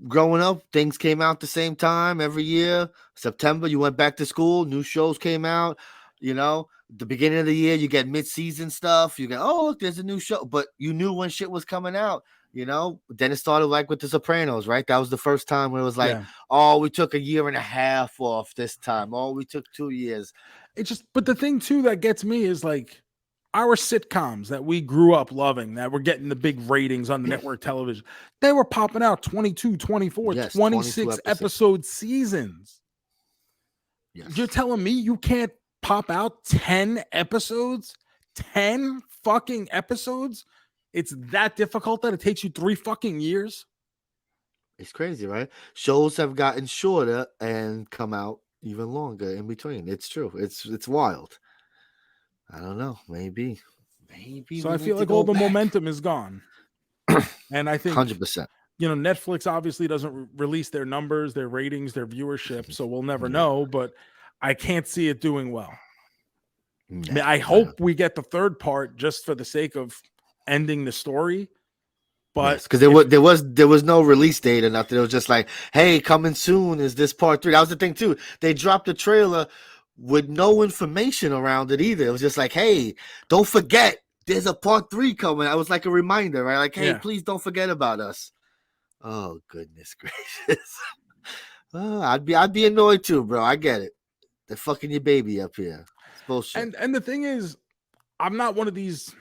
growing up, things came out the same time every year. September, you went back to school, new shows came out. The beginning of the year, you get mid-season stuff. You go, oh, look, there's a new show. But you knew when shit was coming out, Then it started like with The Sopranos, right? That was the first time when it was like, oh, we took 1.5 years off this time. Oh, we took 2 years. But the thing, too, that gets me is like, our sitcoms that we grew up loving, that were getting the big ratings on the network television, they were popping out 22, 24, 26 episode seasons. Yes. You're telling me you can't pop out 10 episodes? 10 fucking episodes? It's that difficult that it takes you 3 fucking years? It's crazy, right? Shows have gotten shorter and come out even longer in between. It's true. It's wild. I don't know. Maybe. So I feel like all the momentum is gone. And I think 100%. Netflix obviously doesn't release their numbers, their ratings, their viewership, so we'll never know, but I can't see it doing well. I hope we get the 3rd part just for the sake of ending the story. But because there was no release date or nothing. It was just like, hey, coming soon is this part 3. That was the thing too. They dropped the trailer with no information around it either. It was just like, hey, don't forget, there's a part 3 coming. I was like a reminder, right? Like, hey, please don't forget about us. Oh, goodness gracious. I'd be annoyed too, bro. I get it. They're fucking your baby up here. It's bullshit. And the thing is, I'm not one of these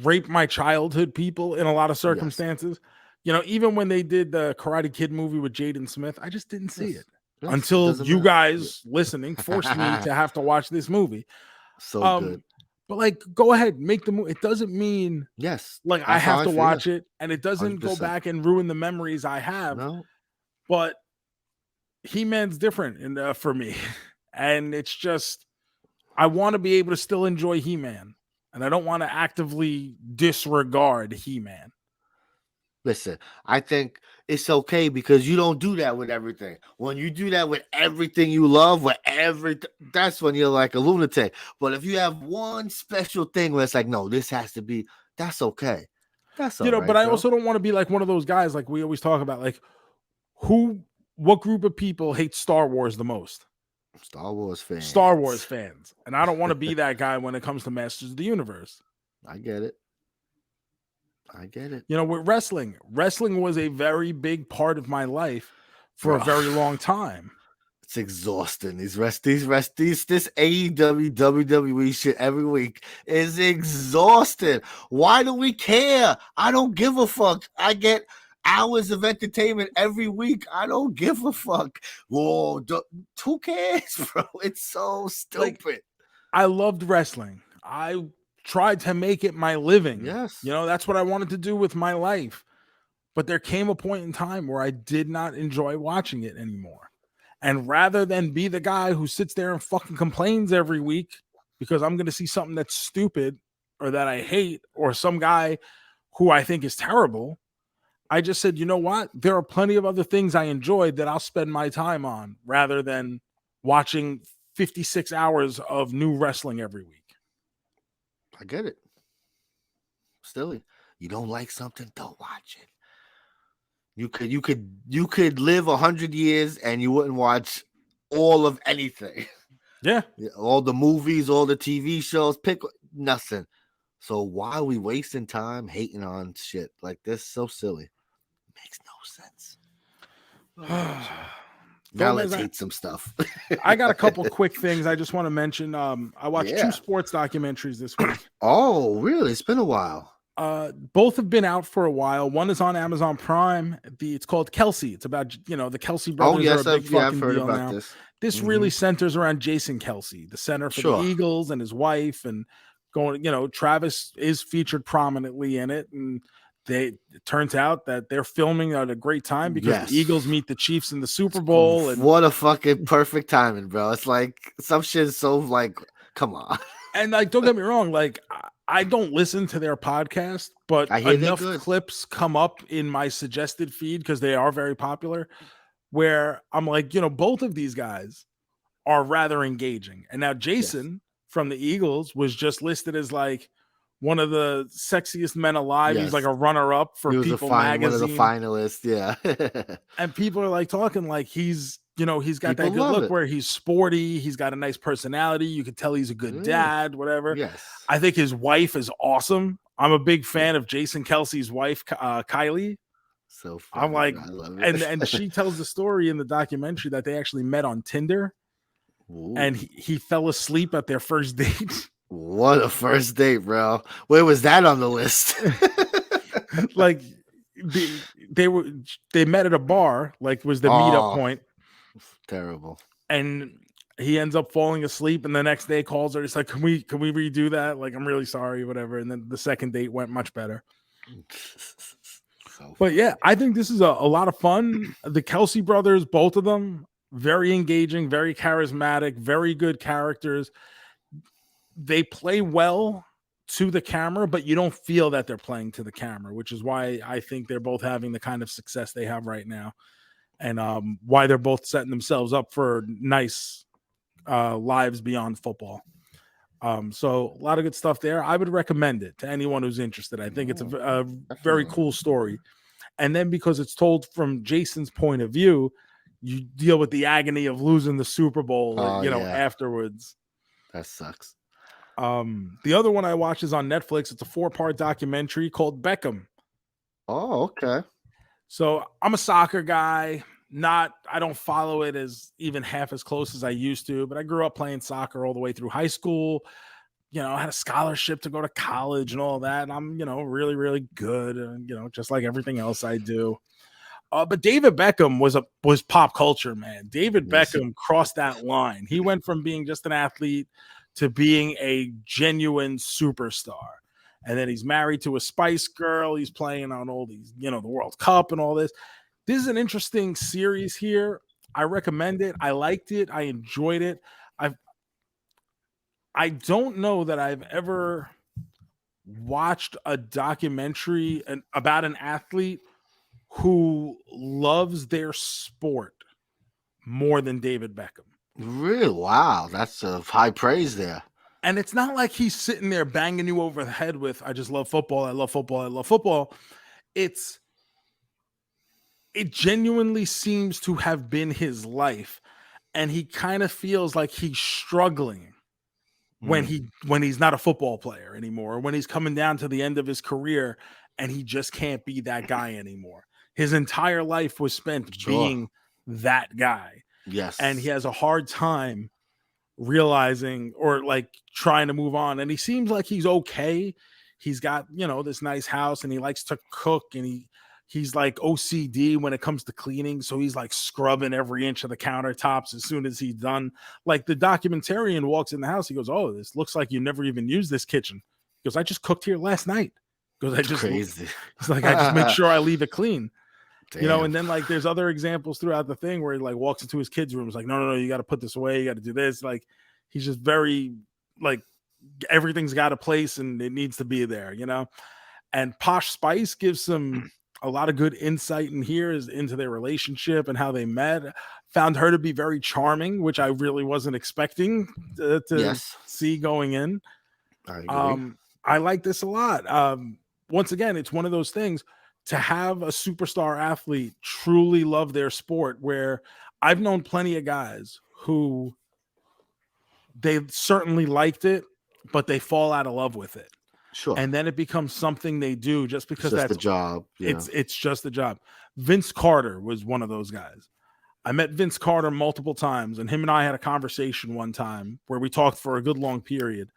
rape my childhood people in a lot of circumstances. Even when they did the Karate Kid movie with Jaden Smith, I just didn't see it. Until you guys listening forced me to have to watch this movie. So good. But go ahead, make the movie. It doesn't mean I have to watch it, and it doesn't 100%. Go back and ruin the memories I have. No. But He-Man's different for me. And it's just, I want to be able to still enjoy He-Man. And I don't want to actively disregard He-Man. Listen, I think it's okay because you don't do that with everything. When you do that with everything you love, that's when you're like a lunatic. But if you have one special thing where it's like, no, this has to be, that's okay. That's all right, but I also don't want to be like one of those guys like we always talk about, like what group of people hate Star Wars the most? Star Wars fans. And I don't want to be that guy when it comes to Masters of the Universe. I get it. With wrestling was a very big part of my life for a very long time. It's exhausting. This AEW, WWE shit every week is exhausting. Why do we care? I don't give a fuck. I get hours of entertainment every week. I don't give a fuck. Whoa, who cares, bro? It's so stupid. I loved wrestling. I tried to make it my living. Yes. That's what I wanted to do with my life. But there came a point in time where I did not enjoy watching it anymore. And rather than be the guy who sits there and fucking complains every week because I'm going to see something that's stupid or that I hate or some guy who I think is terrible, I just said, you know what? There are plenty of other things I enjoyed that I'll spend my time on rather than watching 56 hours of new wrestling every week. I get it. Still, you don't like something, don't watch it. You could live 100 years and you wouldn't watch all of anything. Yeah. All the movies, all the TV shows, pick nothing. So why are we wasting time hating on shit like this? So silly. Makes no sense. Now let's hate some stuff. I got a couple quick things I just want to mention. I watched 2 sports documentaries this week. Oh, really? It's been a while. Both have been out for a while. One is on Amazon Prime. It's called Kelsey. It's about, the Kelsey brothers. Oh, yes, are a big I've heard deal about now. this. Really centers around Jason Kelsey, the center for the Eagles, and his wife, and Travis is featured prominently in it. And it turns out that they're filming at a great time because the Eagles meet the Chiefs in the Super Bowl. And what a fucking perfect timing, bro. It's like some shit is so like, come on. And like, don't get me wrong, like I don't listen to their podcast, but enough clips come up in my suggested feed because they are very popular, where I'm like, both of these guys are rather engaging. And now Jason from the Eagles was just listed as like one of the sexiest men alive. He's like a runner-up for People magazine. One of the finalists, yeah. And people are like talking like he's got that good look where he's sporty. He's got a nice personality. You could tell he's a good dad, whatever. Yes. I think his wife is awesome. I'm a big fan of Jason Kelsey's wife, Kylie. So funny. I'm like, and she tells the story in the documentary that they actually met on Tinder. Ooh. And he fell asleep at their first date. What a first date, bro. Where was that on the list? Like they met at a bar, like was the meetup point. Terrible. And he ends up falling asleep, and the next day calls her. It's like, can we redo that? Like, I'm really sorry, whatever. And then the second date went much better. But yeah, I think this is a lot of fun. The Kelsey brothers, both of them, very engaging, very charismatic, very good characters. They play well to the camera, but you don't feel that they're playing to the camera, which is why I think they're both having the kind of success they have right now. And why they're both setting themselves up for nice lives beyond football. So a lot of good stuff there. I would recommend it to anyone who's interested. I think it's a very cool story. And then because it's told from Jason's point of view, you deal with the agony of losing the Super Bowl, afterwards. That sucks. The other one I watched is on Netflix. It's a 4-part documentary called Beckham. Oh, okay. So I'm a soccer guy. I don't follow it as even half as close as I used to, but I grew up playing soccer all the way through high school. I had a scholarship to go to college and all that. And I'm, really, really good, just like everything else I do. But David Beckham was pop culture, man. David Beckham crossed that line. He went from being just an athlete to being a genuine superstar. And then he's married to a Spice Girl. He's playing on all these, the World Cup and all this. This is an interesting series here. I recommend it. I liked it. I enjoyed it. I don't know that I've ever watched a documentary about an athlete who loves their sport more than David Beckham. Really? Wow. That's a high praise there. And it's not like he's sitting there banging you over the head with, I just love football. I love football. I love football. It genuinely seems to have been his life. And he kind of feels like he's struggling when he's not a football player anymore, or when he's coming down to the end of his career and he just can't be that guy anymore. His entire life was spent being that guy. Yes. And he has a hard time realizing or like trying to move on. And he seems like he's okay. He's got, this nice house, and he likes to cook, and he's like OCD when it comes to cleaning. So he's like scrubbing every inch of the countertops as soon as he's done. Like the documentarian walks in the house. He goes, "Oh, this looks like you never even used this kitchen." He goes, "I just cooked here last night." He goes, Crazy. He's like, "I just make sure I leave it clean." Damn. And then like there's other examples throughout the thing where he like walks into his kids' room. It's like, no, you got to put this away. You got to do this. Like he's just very like everything's got a place and it needs to be there, And Posh Spice gives some a lot of good insight in here into their relationship and how they met. Found her to be very charming, which I really wasn't expecting to see going in. I agree. I like this a lot. Once again, it's one of those things to have a superstar athlete truly love their sport, where I've known plenty of guys who they certainly liked it, but they fall out of love with it. Sure. And then it becomes something they do just because it's just that's the job. Yeah. It's just a job. Vince Carter was one of those guys. I met Vince Carter multiple times, and him and I had a conversation one time where we talked for a good long period.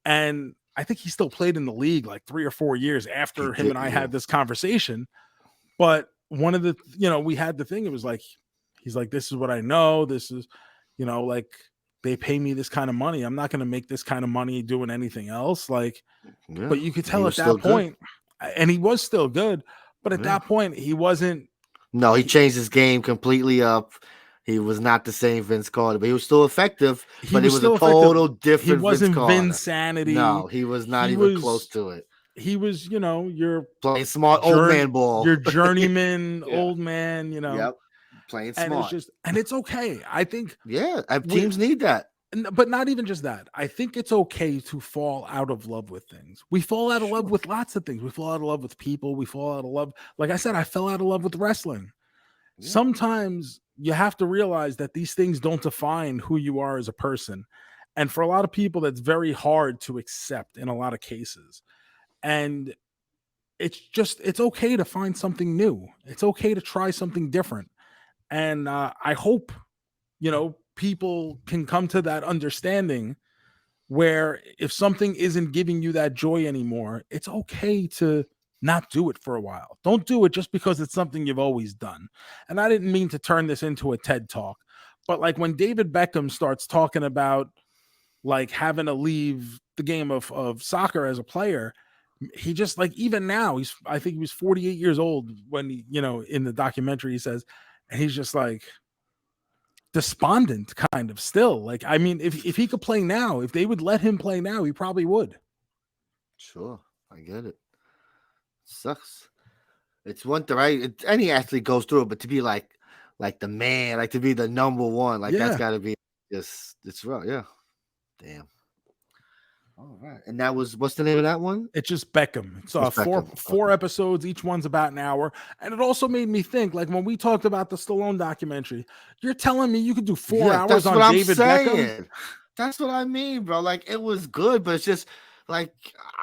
And I think he still played in the league like 3 or 4 years after him and I had this conversation. But one of the, we had the thing, it was like, he's like, this is what I know. This is, like, they pay me this kind of money. I'm not going to make this kind of money doing anything else. Like, but you could tell at that point, and he was still good, but at that point, he wasn't. No, he changed his game completely up. He was not the same Vince Carter, but he was still effective. But it was a total different. He wasn't Vinsanity. No, he was not even close to it. He was, your playing smart old man ball. Your journeyman old man, Yep. Playing smart. And it's okay. I think. Yeah, teams need that. But not even just that. I think it's okay to fall out of love with things. We fall out of love with lots of things. We fall out of love with people. We fall out of love. Like I said, I fell out of love with wrestling. Yeah. Sometimes you have to realize that these things don't define who you are as a person. And for a lot of people, that's very hard to accept in a lot of cases. And it's okay to find something new. It's okay to try something different. And I hope, people can come to that understanding where if something isn't giving you that joy anymore, it's okay to not do it for a while. Don't do it just because it's something you've always done. And I didn't mean to turn this into a TED talk, but like when David Beckham starts talking about like having to leave the game of soccer as a player, he just like, even now I think he was 48 years old when he, in the documentary he says, and he's just like despondent kind of still. Like, I mean, if he could play now, if they would let him play now, he probably would. Sure. I get it. Sucks. It's one thing, right? Any athlete goes through it, but to be like the man, like to be the number one, like that's got to be just, it's rough. Yeah. Damn. All right. And that was, what's the name of that one? It's just Beckham. It's four episodes. Each one's about an hour. And it also made me think, like when we talked about the Stallone documentary, you're telling me you could do 4 hours on David Beckham? That's what I mean, bro. Like it was good, but it's just like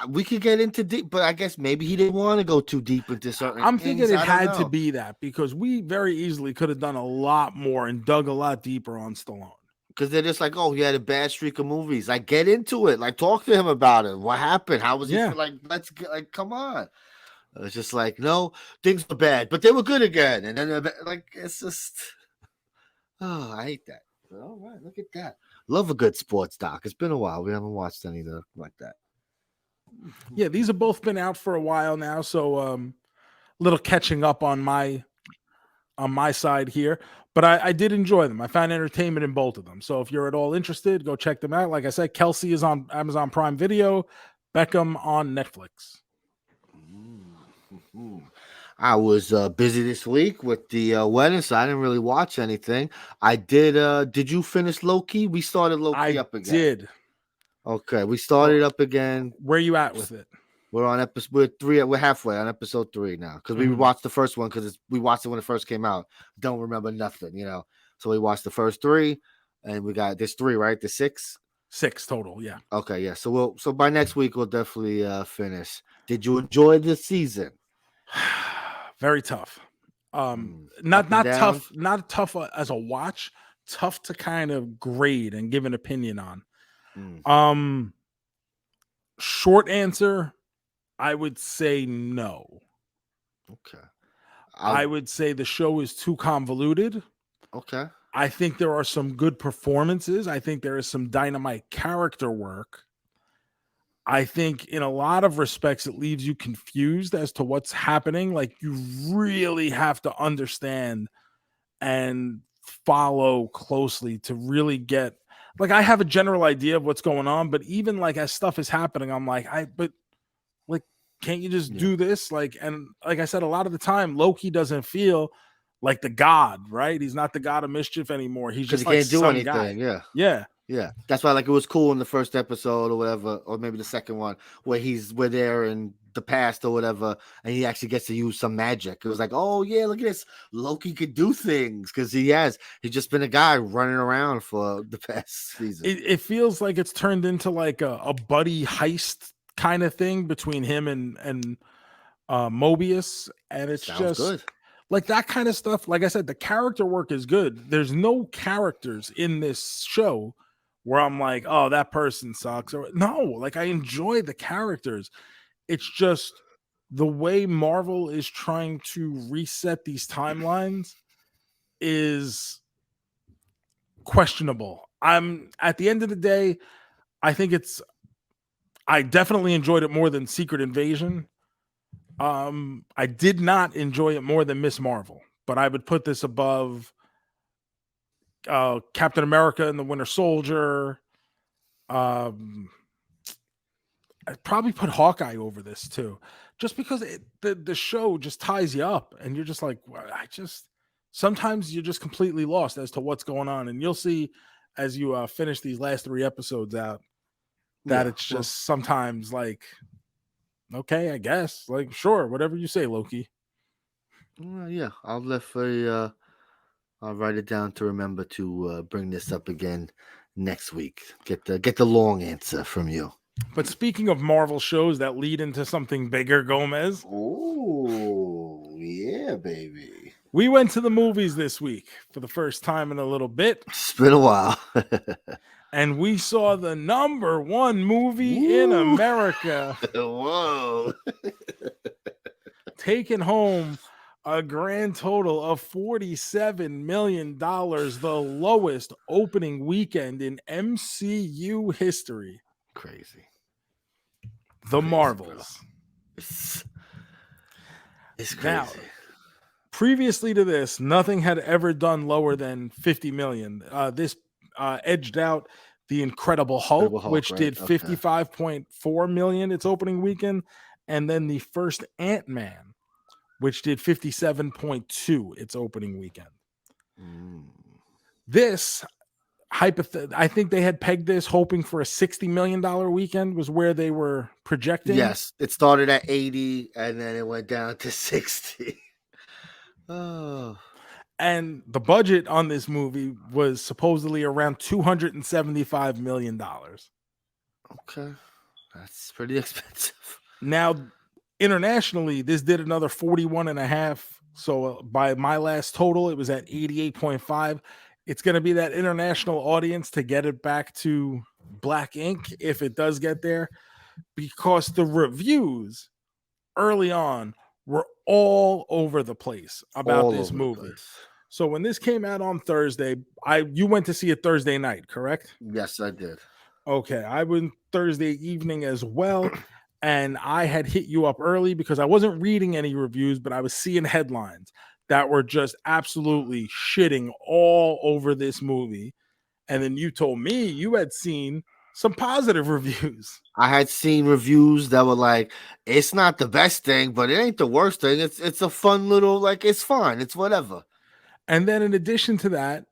we could get into deep, but I guess maybe he didn't want to go too deep into certain I'm thinking it had to be that because we very easily could have done a lot more and dug a lot deeper on Stallone. Because they're just like, oh, he had a bad streak of movies. Like, get into it. Like, talk to him about it. What happened? How was he? Like, let's get, like, come on. It's just like, no, things were bad, but they were good again. And then, like, it's just, oh, I hate that. But, all right, look at that. Love a good sports doc. It's been a while. We haven't watched any like that. Yeah, these have both been out for a while now, so a little catching up on my side here. But I did enjoy them. I found entertainment in both of them. So if you're at all interested, go check them out. Like I said, Kelsey is on Amazon Prime Video, Beckham on Netflix. Mm-hmm. I was busy this week with the wedding, so I didn't really watch anything. I did. Did you finish Loki? We started Loki up again. I did. Okay, we started up again. Where are you at with it? We're on episode 3. We're halfway on episode 3 now because we watched the first one because we watched it when it first came out. Don't remember nothing, So we watched the first 3, and we got there's 3, right? There's 6. 6 total, yeah. Okay, yeah. So by next week we'll definitely finish. Did you enjoy the season? Very tough. Not tough, not tough as a watch. Tough to kind of grade and give an opinion on. Short answer. I would say no. Okay. I would say the show is too convoluted. Okay. I think there are some good performances. I think there is some dynamite character work. I think in a lot of respects, it leaves you confused as to what's happening. Like you really have to understand and follow closely to really get, like, I have a general idea of what's going on, but even like as stuff is happening, I'm like, can't you just do this? Like, and like I said, a lot of the time, Loki doesn't feel like the god, right? He's not the god of mischief anymore. He's just like can't do some anything. Guy. Yeah. Yeah, that's why like it was cool in the first episode or whatever, or maybe the second one where we're there in the past or whatever, and he actually gets to use some magic. It was like, oh yeah, look at this, Loki could do things because he's just been a guy running around for the past season. It feels like it's turned into like a buddy heist kind of thing between him and Mobius, and it's Sounds just good. like that kind of stuff. Like I said, the character work is good. There's no characters in this show where I'm like, oh, that person sucks. Or no, like I enjoy the characters. It's just the way Marvel is trying to reset these timelines is questionable. I'm at the end of the day, I definitely enjoyed it more than Secret Invasion. I did not enjoy it more than Miss Marvel, but I would put this above Captain America and the Winter Soldier. I'd probably put Hawkeye over this too, just because the show just ties you up, and you're just like, well, sometimes you're just completely lost as to what's going on, and you'll see as you finish these last 3 episodes out that it's just sometimes like, okay, I guess, like, sure, whatever you say, Loki. Yeah, I'll write it down to remember to bring this up again next week. Get the long answer from you. But speaking of Marvel shows that lead into something bigger, JoeMeZ. Oh, yeah, baby. We went to the movies this week for the first time in a little bit. It's been a while. And we saw the #1 movie in America. Whoa. Taking home a grand total of $47 million, the lowest opening weekend in MCU history. Crazy. The Marvels. It's crazy. Now, previously to this, nothing had ever done lower than 50 million. This edged out the Incredible Hulk, which did 55.4 million its opening weekend, and then the first Ant-Man, which did 57.2 its opening weekend. This I think they had pegged this hoping for a $60 million weekend was where they were projecting. Yes, it started at 80 and then it went down to 60. Oh. And the budget on this movie was supposedly around $275 million. Okay. That's pretty expensive. Now, internationally, this did another 41.5. So by my last total, it was at 88.5. It's going to be that international audience to get it back to black ink if it does get there, because the reviews early on were all over the place about this movie. So when this came out on Thursday, you went to see it Thursday night, correct? Yes, I did. Okay, I went Thursday evening as well, and I had hit you up early because I wasn't reading any reviews, but I was seeing headlines that were just absolutely shitting all over this movie. And then you told me you had seen some positive reviews. I had seen reviews that were like, it's not the best thing, but it ain't the worst thing. It's a fun little, like, it's fine. It's whatever. And then in addition to that,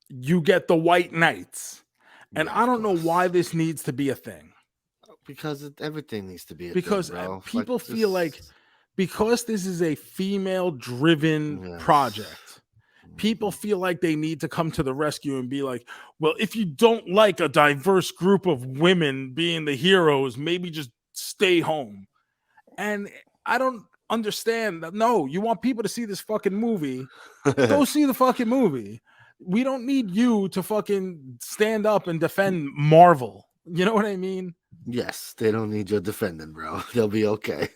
you get the White Knights. And I don't know why this needs to be a thing. Because everything needs to be a thing, because people feel like, because this is a female-driven project, people feel like they need to come to the rescue and be like, well, if you don't like a diverse group of women being the heroes, maybe just stay home. And I don't understand that. No, you want people to see this fucking movie, go see the fucking movie. We don't need you to fucking stand up and defend Marvel. You know what I mean? Yes, they don't need your defending, bro. They'll be okay.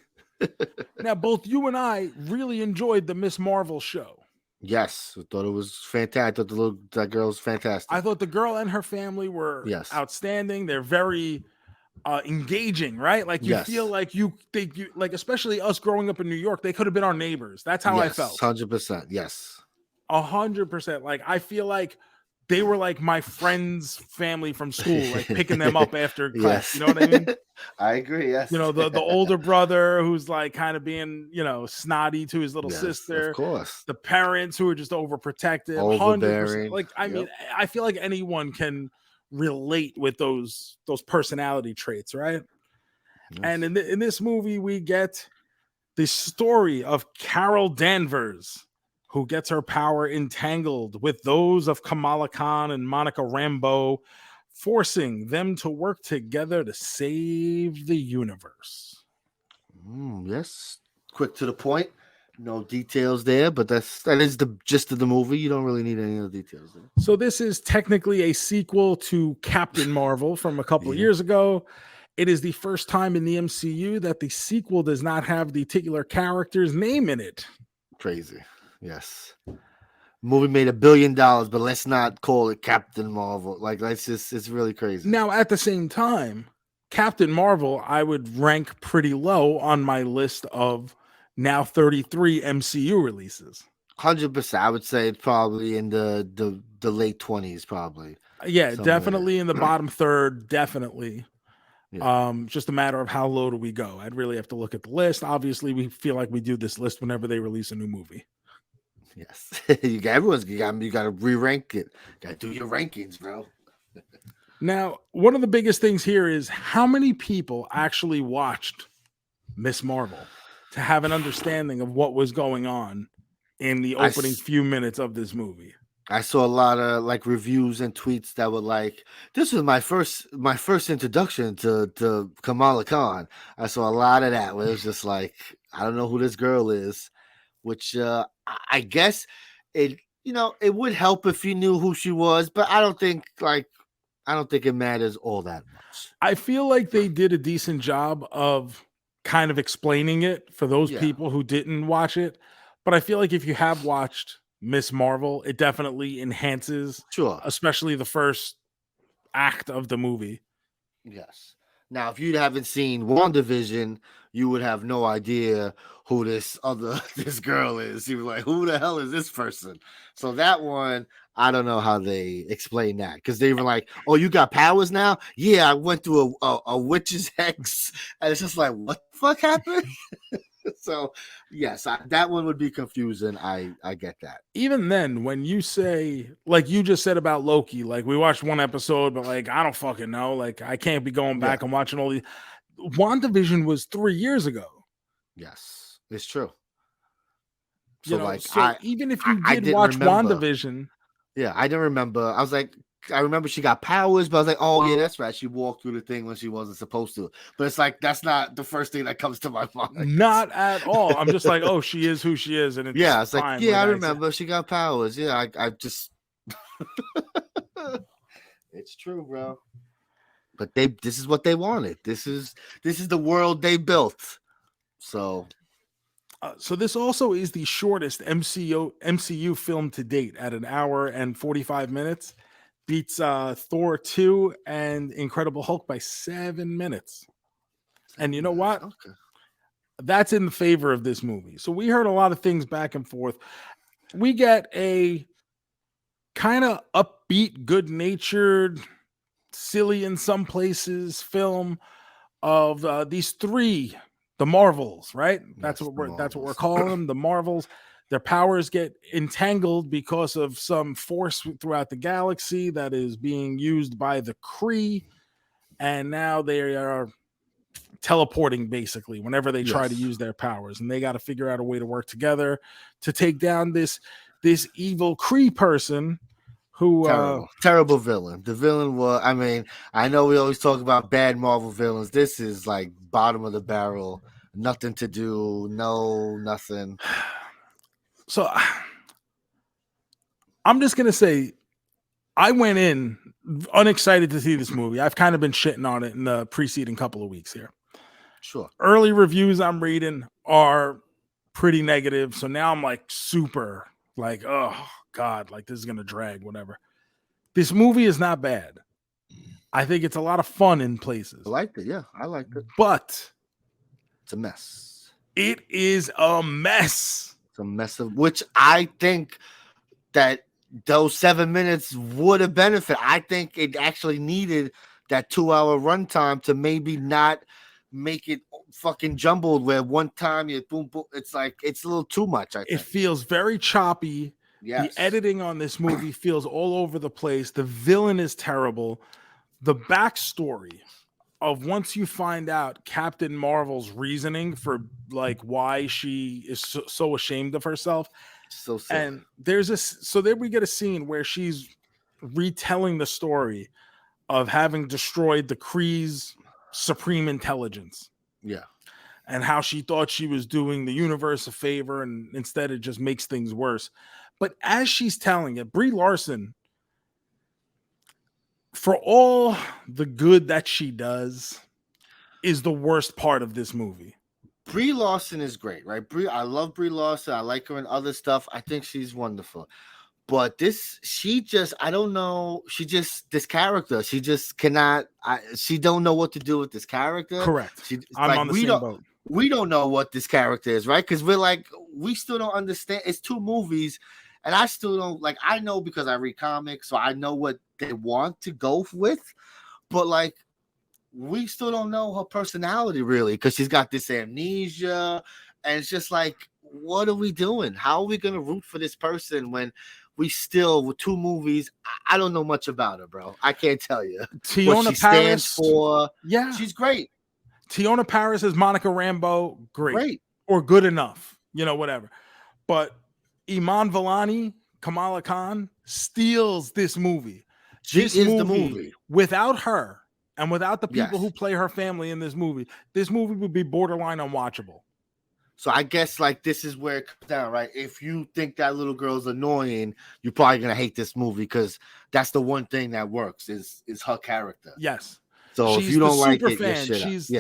Now, both you and I really enjoyed the Miss Marvel show. Yes, I thought it was fantastic. I thought that girl was fantastic. I thought the girl and her family were outstanding. They're very engaging, right? Like you feel like you like, especially us growing up in New York, they could have been our neighbors. That's how I felt. 100%. Yes. 100%. Like I feel like they were like my friend's family from school, like picking them up after class. You know what I mean? I agree. Yes. You know, the older brother who's like kind of being, snotty to his little sister. Of course. The parents who are just overprotective. 100%. Like, I mean, I feel like anyone can relate with those personality traits, right? Yes. And in this movie, we get the story of Carol Danvers, who gets her power entangled with those of Kamala Khan and Monica Rambeau, forcing them to work together to save the universe. Yes, quick to the point. No details there, but that is the gist of the movie. You don't really need any of the details there. So this is technically a sequel to Captain Marvel from a couple years ago. It is the first time in the MCU that the sequel does not have the titular character's name in it. Crazy. Yes. Movie made $1 billion, but let's not call it Captain Marvel. Like, it's really crazy. Now, at the same time, Captain Marvel, I would rank pretty low on my list of now 33 MCU releases. 100%. I would say it's probably in the late 20s, probably. Yeah, somewhere. Definitely in the bottom third, definitely. Yeah. Just a matter of how low do we go. I'd really have to look at the list. Obviously, we feel like we do this list whenever they release a new movie. Yes. you got to re-rank it. Got to do your rankings, bro. Now, one of the biggest things here is how many people actually watched Miss Marvel to have an understanding of what was going on in the opening few minutes of this movie. I saw a lot of like reviews and tweets that were like, "This was my first introduction to Kamala Khan." I saw a lot of that where it was just like, I don't know who this girl is, which I guess it would help if you knew who she was, but I don't think it matters all that much. I feel like they did a decent job of kind of explaining it for those people who didn't watch it, but I feel like if you have watched Miss Marvel, it definitely enhances, especially the first act of the movie. Yes. Now, if you haven't seen WandaVision, you would have no idea who this girl is. You were like, who the hell is this person? So that one, I don't know how they explain that, because they were like, oh, you got powers now? Yeah, I went through a witch's hex, and it's just like, what the fuck happened? So, yes, that one would be confusing. I get that. Even then, when you say, like you just said about Loki, like we watched one episode, but like, I don't fucking know. Like, I can't be going back and watching all these. WandaVision was 3 years ago. Yes, it's true. So, even if you did watch WandaVision. Yeah, I didn't remember. I remember she got powers, but I was like, oh, yeah, that's right. She walked through the thing when she wasn't supposed to. But it's like, that's not the first thing that comes to my mind. Not at all. I'm just like, oh, she is who she is. And it's like, yeah, I remember she got powers. Yeah, I just... It's true, bro. But this is what they wanted. This is the world they built. So this also is the shortest MCU film to date at 1 hour and 45 minutes. Beats Thor 2 and Incredible Hulk by 7 minutes. And you know what? Okay. That's in favor of this movie. So we heard a lot of things back and forth. We get a kind of upbeat, good-natured, silly in some places film of these three, the Marvels, right? That's what we're calling them, the Marvels. Their powers get entangled because of some force throughout the galaxy that is being used by the Kree, and now they are teleporting basically whenever they try to use their powers, and they got to figure out a way to work together to take down this evil Kree person who terrible villain. The villain was, I mean, I know we always talk about bad Marvel villains. This is like bottom of the barrel, nothing to do, nothing. So I'm just going to say I went in unexcited to see this movie. I've kind of been shitting on it in the preceding couple of weeks here. Sure. Early reviews I'm reading are pretty negative. So now I'm like super like, oh God, like this is going to drag, whatever. This movie is not bad. I think it's a lot of fun in places. I liked it. Yeah, I liked it. But it's a mess. It is a mess. It's a mess of which I think that those 7 minutes would have benefited. I think it actually needed that 2-hour runtime to maybe not make it fucking jumbled where one time you boom, boom. It's like, it's a little too much. I think. It feels very choppy. Yes. The editing on this movie feels all over the place. The villain is terrible. the backstory of once you find out Captain Marvel's reasoning for like why she is so ashamed of herself. So silly. And there's this, so there we get a scene where she's retelling the story of having destroyed the Kree's supreme intelligence. Yeah. And how she thought she was doing the universe a favor, and instead it just makes things worse. But as she's telling it, Brie Larson, for all the good that she does, is the worst part of this movie. Brie Larson is great, right? I love Brie Larson. I like her in other stuff. I think she's wonderful. But this character, she just cannot. She don't know what to do with this character. Correct. I'm like, on the same boat. We don't know what this character is, right? Because we still don't understand. It's 2 movies, and I still don't like. I know because I read comics, so I know what they want to go with, but like, we still don't know her personality really, because she's got this amnesia, and it's just like, what are we doing? How are we gonna root for this person when we still, with 2 movies, I don't know much about her, bro. I can't tell you Tiona what she Paris stands for. Yeah, she's great. Tiona Paris as Monica Rambeau, great. Or good enough, whatever. But Iman Vellani, Kamala Khan, steals this movie. She is the movie. Without her and without the people who play her family in this movie would be borderline unwatchable. So I guess like this is where it comes down, right? If you think that little girl's annoying, you're probably gonna hate this movie, because that's the one thing that works is her character. Yes. So she's if you don't like it, fan.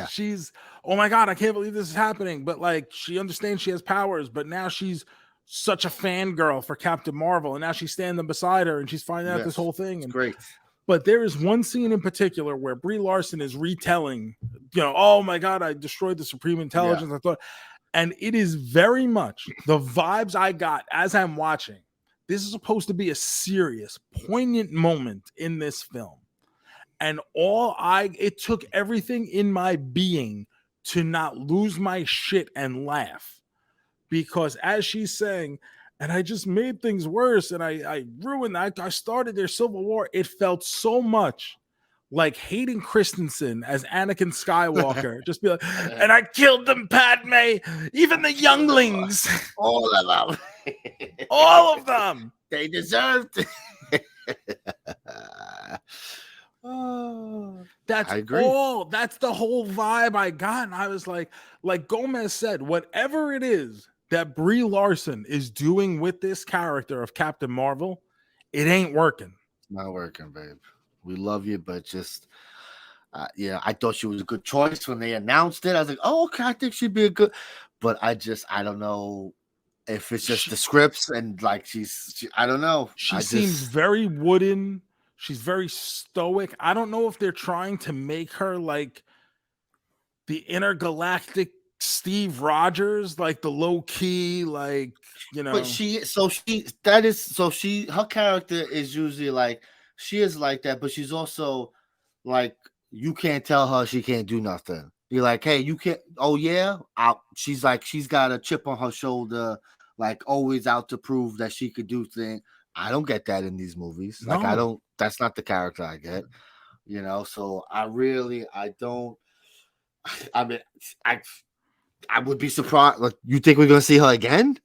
She's oh my God, I can't believe this is happening. But like, she understands she has powers, but now she's such a fangirl for Captain Marvel, and now she's standing beside her and she's finding out this whole thing. And great. But there is one scene in particular where Brie Larson is retelling, oh my God, I destroyed the Supreme Intelligence. I thought, and it is very much the vibes I got as I'm watching. This is supposed to be a serious, poignant moment in this film. And it took everything in my being to not lose my shit and laugh. Because as she's saying, and I just made things worse, and I ruined that. I started their civil war. It felt so much like Hayden Christensen as Anakin Skywalker. Just be like, and I killed them, Padme, even the younglings. All of them. All of them. They deserved. That's all. That's the whole vibe I got. And I was like JoeMeZ said, whatever it is that Brie Larson is doing with this character of Captain Marvel, it ain't working. It's not working, babe. We love you, but just I thought she was a good choice when they announced it. I was like, oh, okay, I think she'd be a good, but I don't know if it's just the scripts and like I don't know. She seems very wooden. She's very stoic. I don't know if they're trying to make her like the intergalactic Steve Rogers, like the low key, like, But her character is usually like, she is like that, but she's also like, you can't tell her she can't do nothing. You're like, hey, you can't. Oh yeah, she's like, she's got a chip on her shoulder, like always out to prove that she could do things. I don't get that in these movies. Like, I don't. That's not the character I get. So I don't. I mean, I would be surprised. Like, you think we're gonna see her again?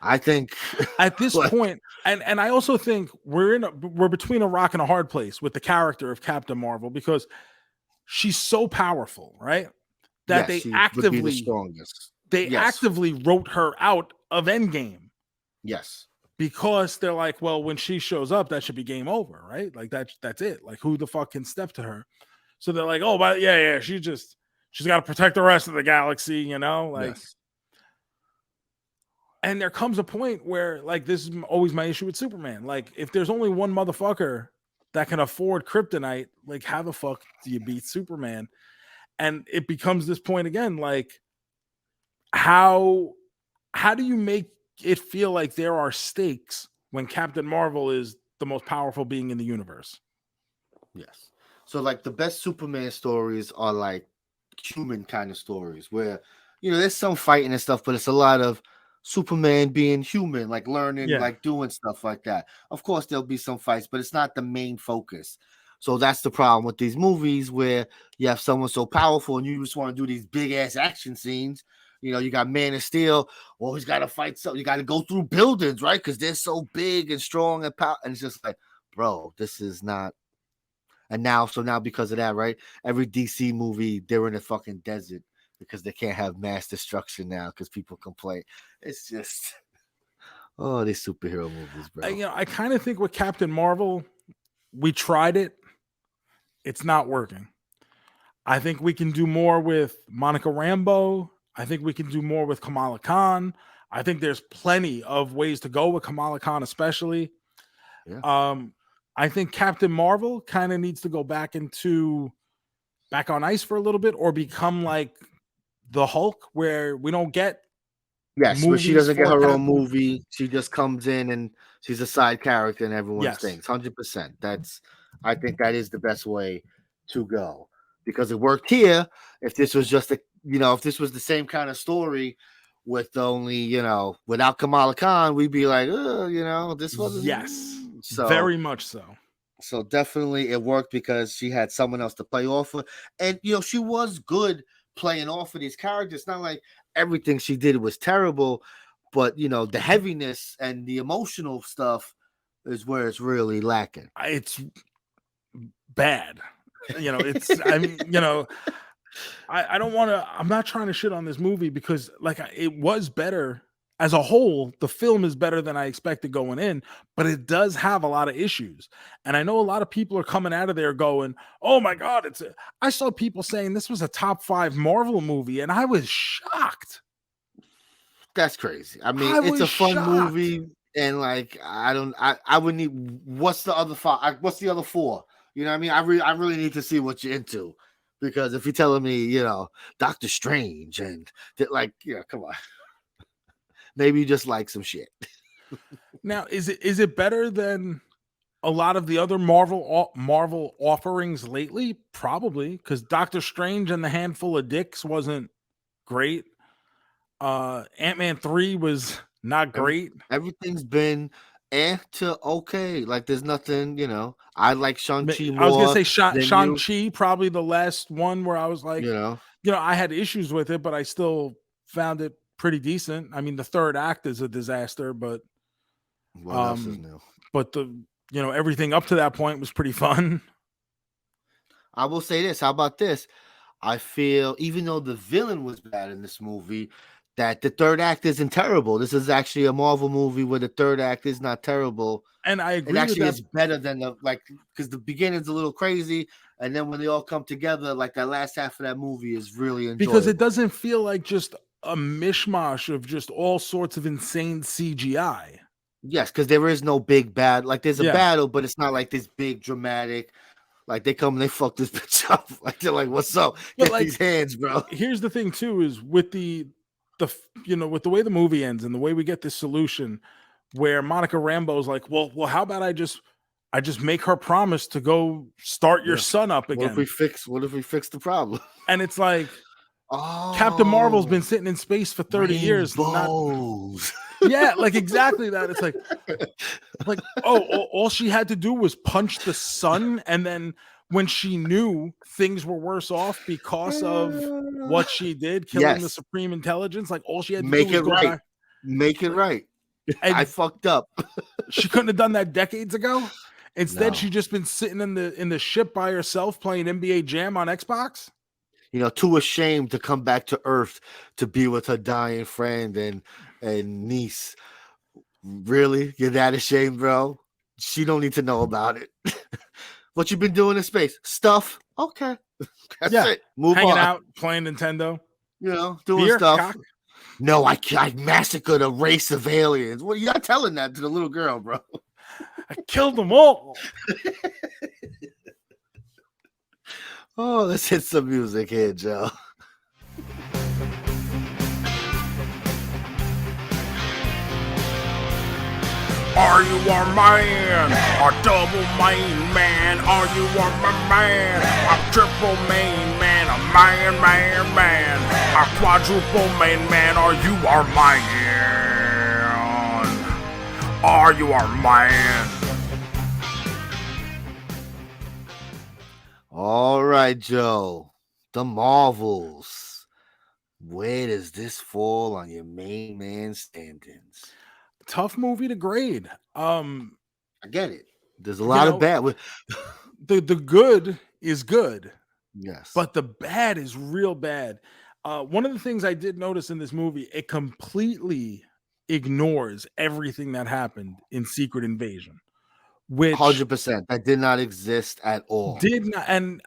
I think at this point, and I also think we're between a rock and a hard place with the character of Captain Marvel, because she's so powerful, right? That they actively would be the strongest. Actively wrote her out of Endgame. Yes. Because they're like, well, when she shows up, that should be game over, right? Like that's it. Like, who the fuck can step to her? So they're like, oh, but she's got to protect the rest of the galaxy, Yes. And there comes a point where, like, this is always my issue with Superman. Like, if there's only one motherfucker that can afford kryptonite, like, how the fuck do you beat Superman? And it becomes this point again, like, how do you make it feel like there are stakes when Captain Marvel is the most powerful being in the universe? Yes. So, like, the best Superman stories are like human kind of stories where, there's some fighting and stuff, but it's a lot of Superman being human, like learning, like doing stuff like that. Of course, there'll be some fights, but it's not the main focus. So that's the problem with these movies where you have someone so powerful and you just want to do these big ass action scenes. You know, you got Man of Steel. Well, he's got to fight something. You got to go through buildings, right? Because they're so big and strong and powerful. And it's just like, bro, this is not. And now because of that, right? Every DC movie, they're in a fucking desert because they can't have mass destruction now because people complain. It's just, these superhero movies, bro. I kind of think with Captain Marvel, we tried it. It's not working. I think we can do more with Monica Rambeau. I think we can do more with Kamala Khan. I think there's plenty of ways to go with Kamala Khan, especially. Yeah. I think Captain Marvel kind of needs to go back on ice for a little bit, or become like the Hulk, where we don't get. Yes, where she doesn't get her own movie. She just comes in and she's a side character in everyone's things. 100%. I think that is the best way to go, because it worked here. If this was just if this was the same kind of story with only, without Kamala Khan, we'd be like, this wasn't. Yes, so, very much so. So definitely it worked because she had someone else to play off of. And, she was good playing off of these characters. It's not like everything she did was terrible, but, the heaviness and the emotional stuff is where it's really lacking. It's bad. I don't want to, I'm not trying to shit on this movie, because it was better as a whole. The film is better than I expected going in, but it does have a lot of issues. And I know a lot of people are coming out of there going, oh my God, I saw people saying this was a top 5 Marvel movie, and I was shocked. That's crazy. I mean, it's a fun movie, and I would need, what's the other 5? What's the other 4? You know what I mean? I really need to see what you're into, because if you're telling me, Doctor Strange and come on. Maybe you just like some shit. Now, is it better than a lot of the other Marvel offerings lately? Probably, because Doctor Strange and the Handful of Dicks wasn't great. Ant-Man 3 was not great. Everything's been to okay. There's nothing, I like Shang-Chi more. I was gonna say Shang-Chi, probably the last one where I was like, I had issues with it, but I still found it pretty decent. I mean, the third act is a disaster, but what else is new? But everything up to that point was pretty fun. I will say this. How about this? I feel, even though the villain was bad in this movie, that the third act isn't terrible. This is actually a Marvel movie where the third act is not terrible. And I agree. It actually is better than because the beginning's a little crazy, and then when they all come together, that last half of that movie is really enjoyable. Because it doesn't feel like just a mishmash of just all sorts of insane CGI. Yes, because there is no big bad. There's a battle, but it's not like this big dramatic. They come and they fuck this bitch up. They're like, "What's up? Get these hands, bro." Here's the thing too: is with the with the way the movie ends and the way we get this solution, where Monica Rambeau's like, "Well, how about I just make her promise to go start your son up again? What if we fix the problem?" And it's like, Captain Marvel's been sitting in space for 30 years. Exactly that. It's like, all she had to do was punch the sun, and then when she knew things were worse off because of what she did, killing the Supreme Intelligence, all she had to do was go back. Make it right. And I fucked up. She couldn't have done that decades ago. Instead, she just been sitting in the ship by herself playing NBA Jam on Xbox. Too ashamed to come back to Earth to be with her dying friend and niece. Really? You're that ashamed, bro? She don't need to know about it. What you been doing in space? Stuff. Okay. That's it. Hanging out, playing Nintendo. Doing stuff. Cock. No, I massacred a race of aliens. Well, you're not telling that to the little girl, bro. I killed them all. Let's hit some music here, Joe. Are you a man? A double main man? Are you a man? A triple main man? A man? A quadruple main man? Are you our man? Are you our man? right, Joe. The Marvels. Where does this fall on your main man standings? Tough movie to grade. I get it. There's a You lot of know, bad. the good is good, Yes. but the bad is real bad. One of the things I did notice in this movie, it completely ignores everything that happened in Secret Invasion, which 100%. That did not exist at all. did not. And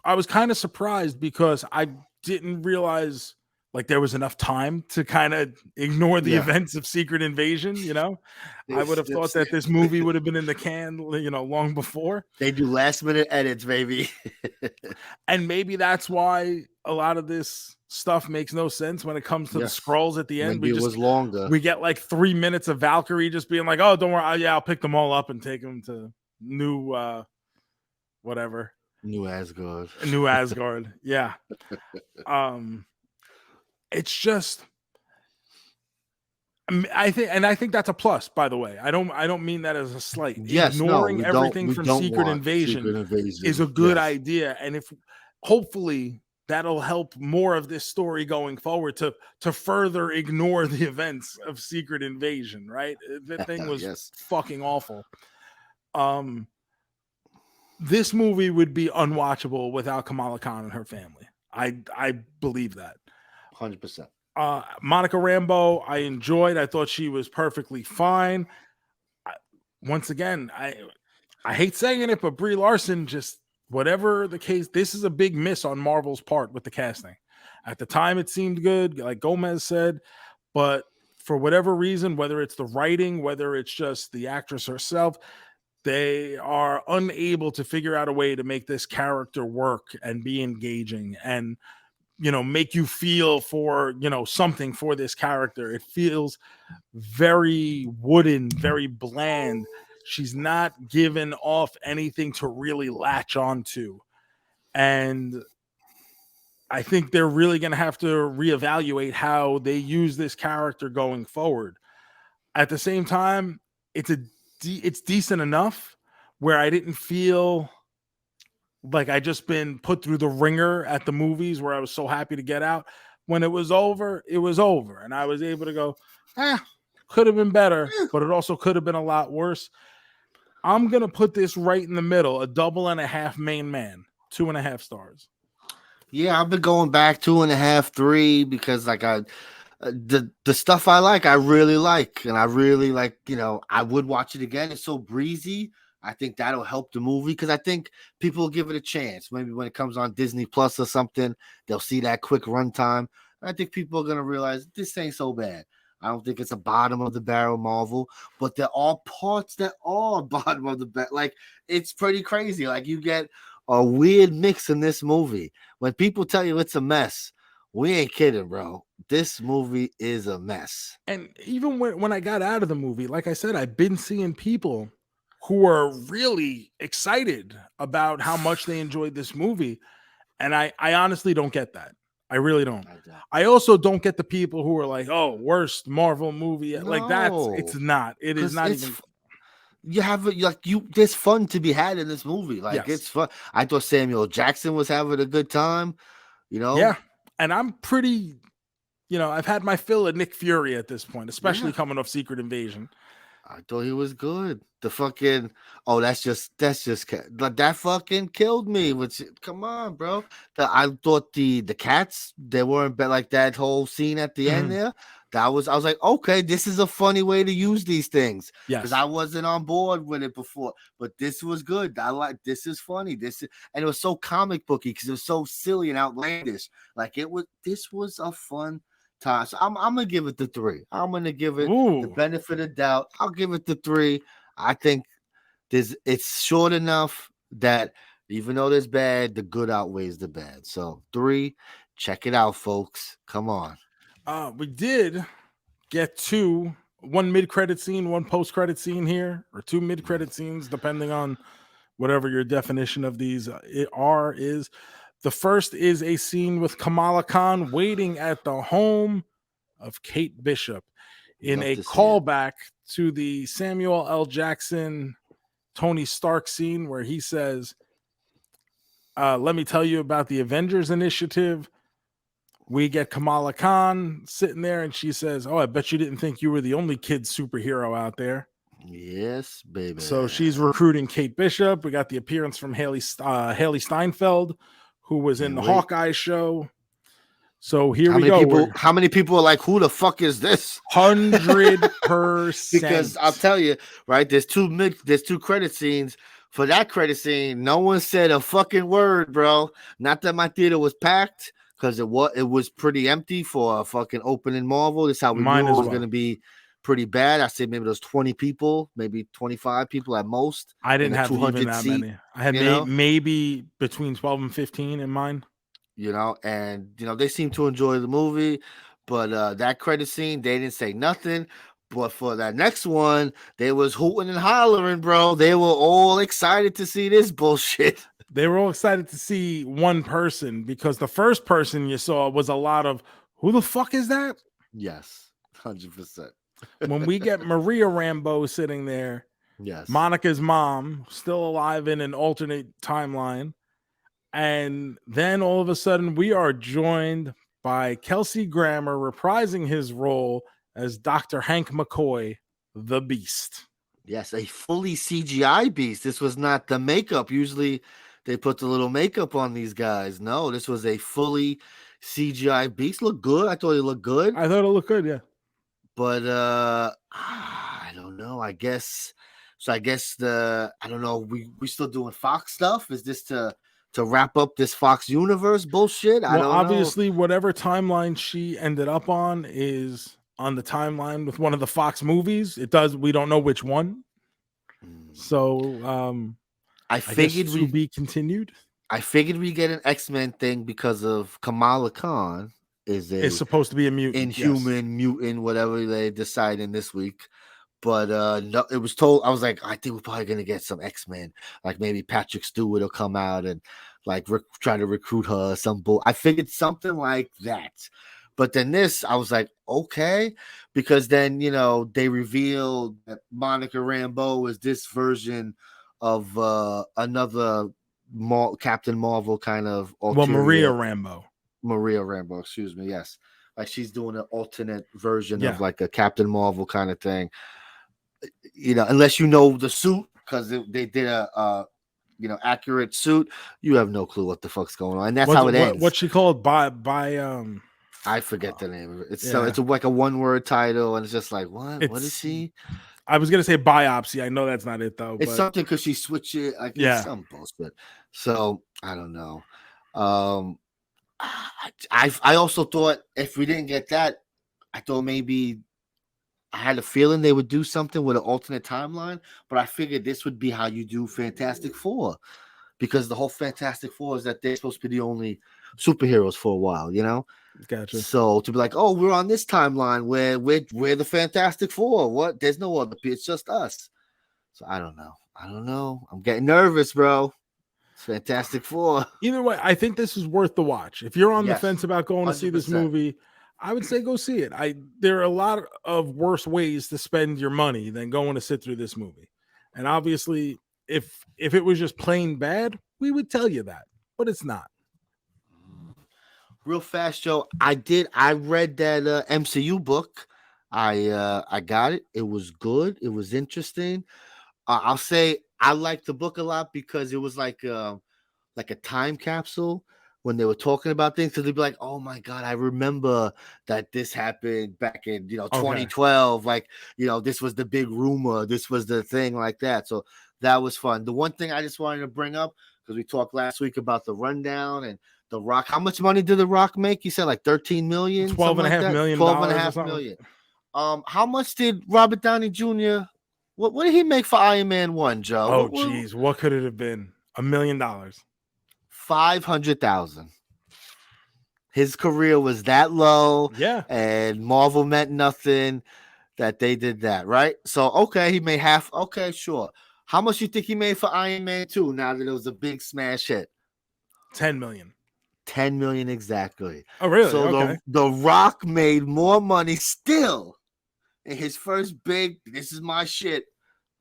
I was kind of surprised because I didn't realize like there was enough time to kind of ignore the Yeah. events of Secret Invasion. I would have thought that this movie would have been in the can, long before. They do last minute edits, baby. And maybe that's why a lot of this stuff makes no sense when it comes to the scrolls at the end. Maybe it was longer. We get like 3 minutes of Valkyrie just being like, "Oh, don't worry, I'll pick them all up and take them to new whatever, New Asgard." Yeah. It's just, I think that's a plus. By the way, I don't mean that as a slight. Yes, ignoring everything from Secret want Invasion is a good idea, and if hopefully that'll help more of this story going forward to further ignore the events of Secret Invasion. Right, the thing was fucking awful. This movie would be unwatchable without Kamala Khan and her family. I believe that 100%. Monica Rambeau, I enjoyed. I thought she was perfectly fine. Once again, I hate saying it, but Brie Larson, just whatever the case, this is a big miss on Marvel's part with the casting. At the time, it seemed good, like JoeMeZ said, but for whatever reason, whether it's the writing, whether it's just the actress herself, they are unable to figure out a way to make this character work and be engaging and make you feel for, something for this character. It feels very wooden, very bland. She's not given off anything to really latch onto. And I think they're really going to have to reevaluate how they use this character going forward. At the same time, it's decent enough where I didn't feel like I just been put through the ringer at the movies where I was so happy to get out. When it was over, it was over. And I was able to go, could have been better, but it also could have been a lot worse. I'm going to put this right in the middle, a 2.5 main man, 2.5 stars. Yeah, I've been going back 2.5, 3 because like the stuff I really like. And I really like, I would watch it again. It's so breezy. I think that'll help the movie because I think people will give it a chance. Maybe when it comes on Disney Plus or something, they'll see that quick runtime. I think people are going to realize this ain't so bad. I don't think it's a bottom of the barrel Marvel, but there are parts that are bottom of the barrel. Like, it's pretty crazy. Like, you get a weird mix in this movie. When people tell you it's a mess, we ain't kidding, bro. This movie is a mess. And even when I got out of the movie, like I said, I've been seeing people who are really excited about how much they enjoyed this movie. And I honestly don't get that. I really don't. I also don't get the people who are like, "Oh, worst Marvel movie." No. Like it's not. It is not even. You have there's fun to be had in this movie. Like, it's fun. I thought Samuel Jackson was having a good time, Yeah. And I'm pretty, I've had my fill of Nick Fury at this point, especially coming off Secret Invasion. I thought he was good. The fucking that fucking killed me. Which, come on, bro. I thought the cats, they weren't like that whole scene at the end there. I was like, okay, this is a funny way to use these things. Because I wasn't on board with it before, but this was good. This is funny. And it was so comic booky because it was so silly and outlandish. Like, this was a fun time. So I'm gonna give it the 3. I'm gonna give it the benefit of doubt. I'll give it the 3. I think it's short enough that even though there's bad, the good outweighs the bad. So 3, check it out, folks. Come on. We did get 1 mid-credit scene, 1 post-credit scene here, or 2 mid-credit scenes, depending on whatever your definition of these is. The first is a scene with Kamala Khan waiting at the home of Kate Bishop in a callback to the Samuel L. Jackson, Tony Stark scene where he says, let me tell you about the Avengers Initiative. We get Kamala Khan sitting there, and she says, "Oh, I bet you didn't think you were the only kid superhero out there." Yes, baby. So she's recruiting Kate Bishop. We got the appearance from Haley Steinfeld, who was in the Hawkeye show. So here we go. How many people are like, who the fuck is this? 100%. Because I'll tell you, right? There's two credit scenes. For that credit scene, no one said a fucking word, bro. Not that my theater was packed, because it was pretty empty for a fucking opening Marvel. This is how we knew it was going to be pretty bad. I said maybe there's 20 people, maybe 25 people at most. I didn't have even that many. I had maybe between 12 and 15 in mine. And they seem to enjoy the movie, but that credit scene, they didn't say nothing. But for that next one, they was hooting and hollering, bro. They were all excited to see this bullshit. They were all excited to see one person, because the first person you saw was a lot of, who the fuck is that? Yes, 100%. When we get Maria Rambeau sitting there, yes, Monica's mom, still alive in an alternate timeline. And then all of a sudden we are joined by Kelsey Grammer reprising his role as Dr. Hank McCoy, the Beast. Yes, a fully CGI Beast. This was not the makeup. Usually they put the little makeup on these guys. No, this was a fully CGI Beast. Looked good. I thought it looked good. I thought it looked good, yeah. But I don't know. I guess I don't know. We still doing Fox stuff? Is this to wrap up this Fox universe bullshit? I don't know. Obviously, whatever timeline she ended up on is on the timeline with one of the Fox movies. We don't know which one. So I figured to be continued. I figured we get an X-Men thing because of Kamala Khan is supposed to be a mutant, inhuman mutant, whatever they decide in this week. But no, it was told. I was like, I think we're probably gonna get some X-Men, like maybe Patrick Stewart will come out and like try to recruit her. I figured something like that. But then this, I was like, okay, because then they revealed that Monica Rambeau is this version of another Captain Marvel kind of. Maria Rambeau, excuse me. Yes, like she's doing an alternate version of like a Captain Marvel kind of thing. Unless you know the suit, because they did a accurate suit, you have no clue what the fuck's going on, and that's how it ends. What's she called? By I forget the name of it. It's like a one-word title, and it's just like, what is she? I was gonna say biopsy. I know that's not it though. It's something because she switched it. Like, it's some bullshit. So I don't know. I also thought if we didn't get that, I thought maybe I had a feeling they would do something with an alternate timeline, but I figured this would be how you do Fantastic Four, because the whole Fantastic Four is that they're supposed to be the only superheroes for a while, Gotcha. So to be like, oh, we're on this timeline where we're the Fantastic Four. What? There's no other people. It's just us. So I don't know. I'm getting nervous, bro. It's Fantastic Four. Either way, I think this is worth the watch. If you're on the fence about going to see this movie, I would say go see it. There are a lot of worse ways to spend your money than going to sit through this movie. And obviously, if it was just plain bad, we would tell you that, but it's not. Real fast, Joe. I read that MCU book. I got it. It was good. It was interesting. I'll say I liked the book a lot because it was like a time capsule when they were talking about things. So they'd be like, "Oh my god, I remember that this happened back in 2012. Like this was the big rumor. This was the thing like that." So that was fun. The one thing I just wanted to bring up, because we talked last week about the rundown and The Rock. How much money did The Rock make? You said like 13 million, 12.5 million, $12.5 million. How much did Robert Downey Jr. What did he make for Iron Man 1, Joe? Oh, geez, what could it have been? $1 million. 500,000. His career was that low, and Marvel meant nothing that they did that, right? So okay, he made half. Okay, sure. How much you think he made for Iron Man 2 now that it was a big smash hit? 10 million. 10 million exactly. Oh, really? So okay. the Rock made more money still in his first big, this is my shit.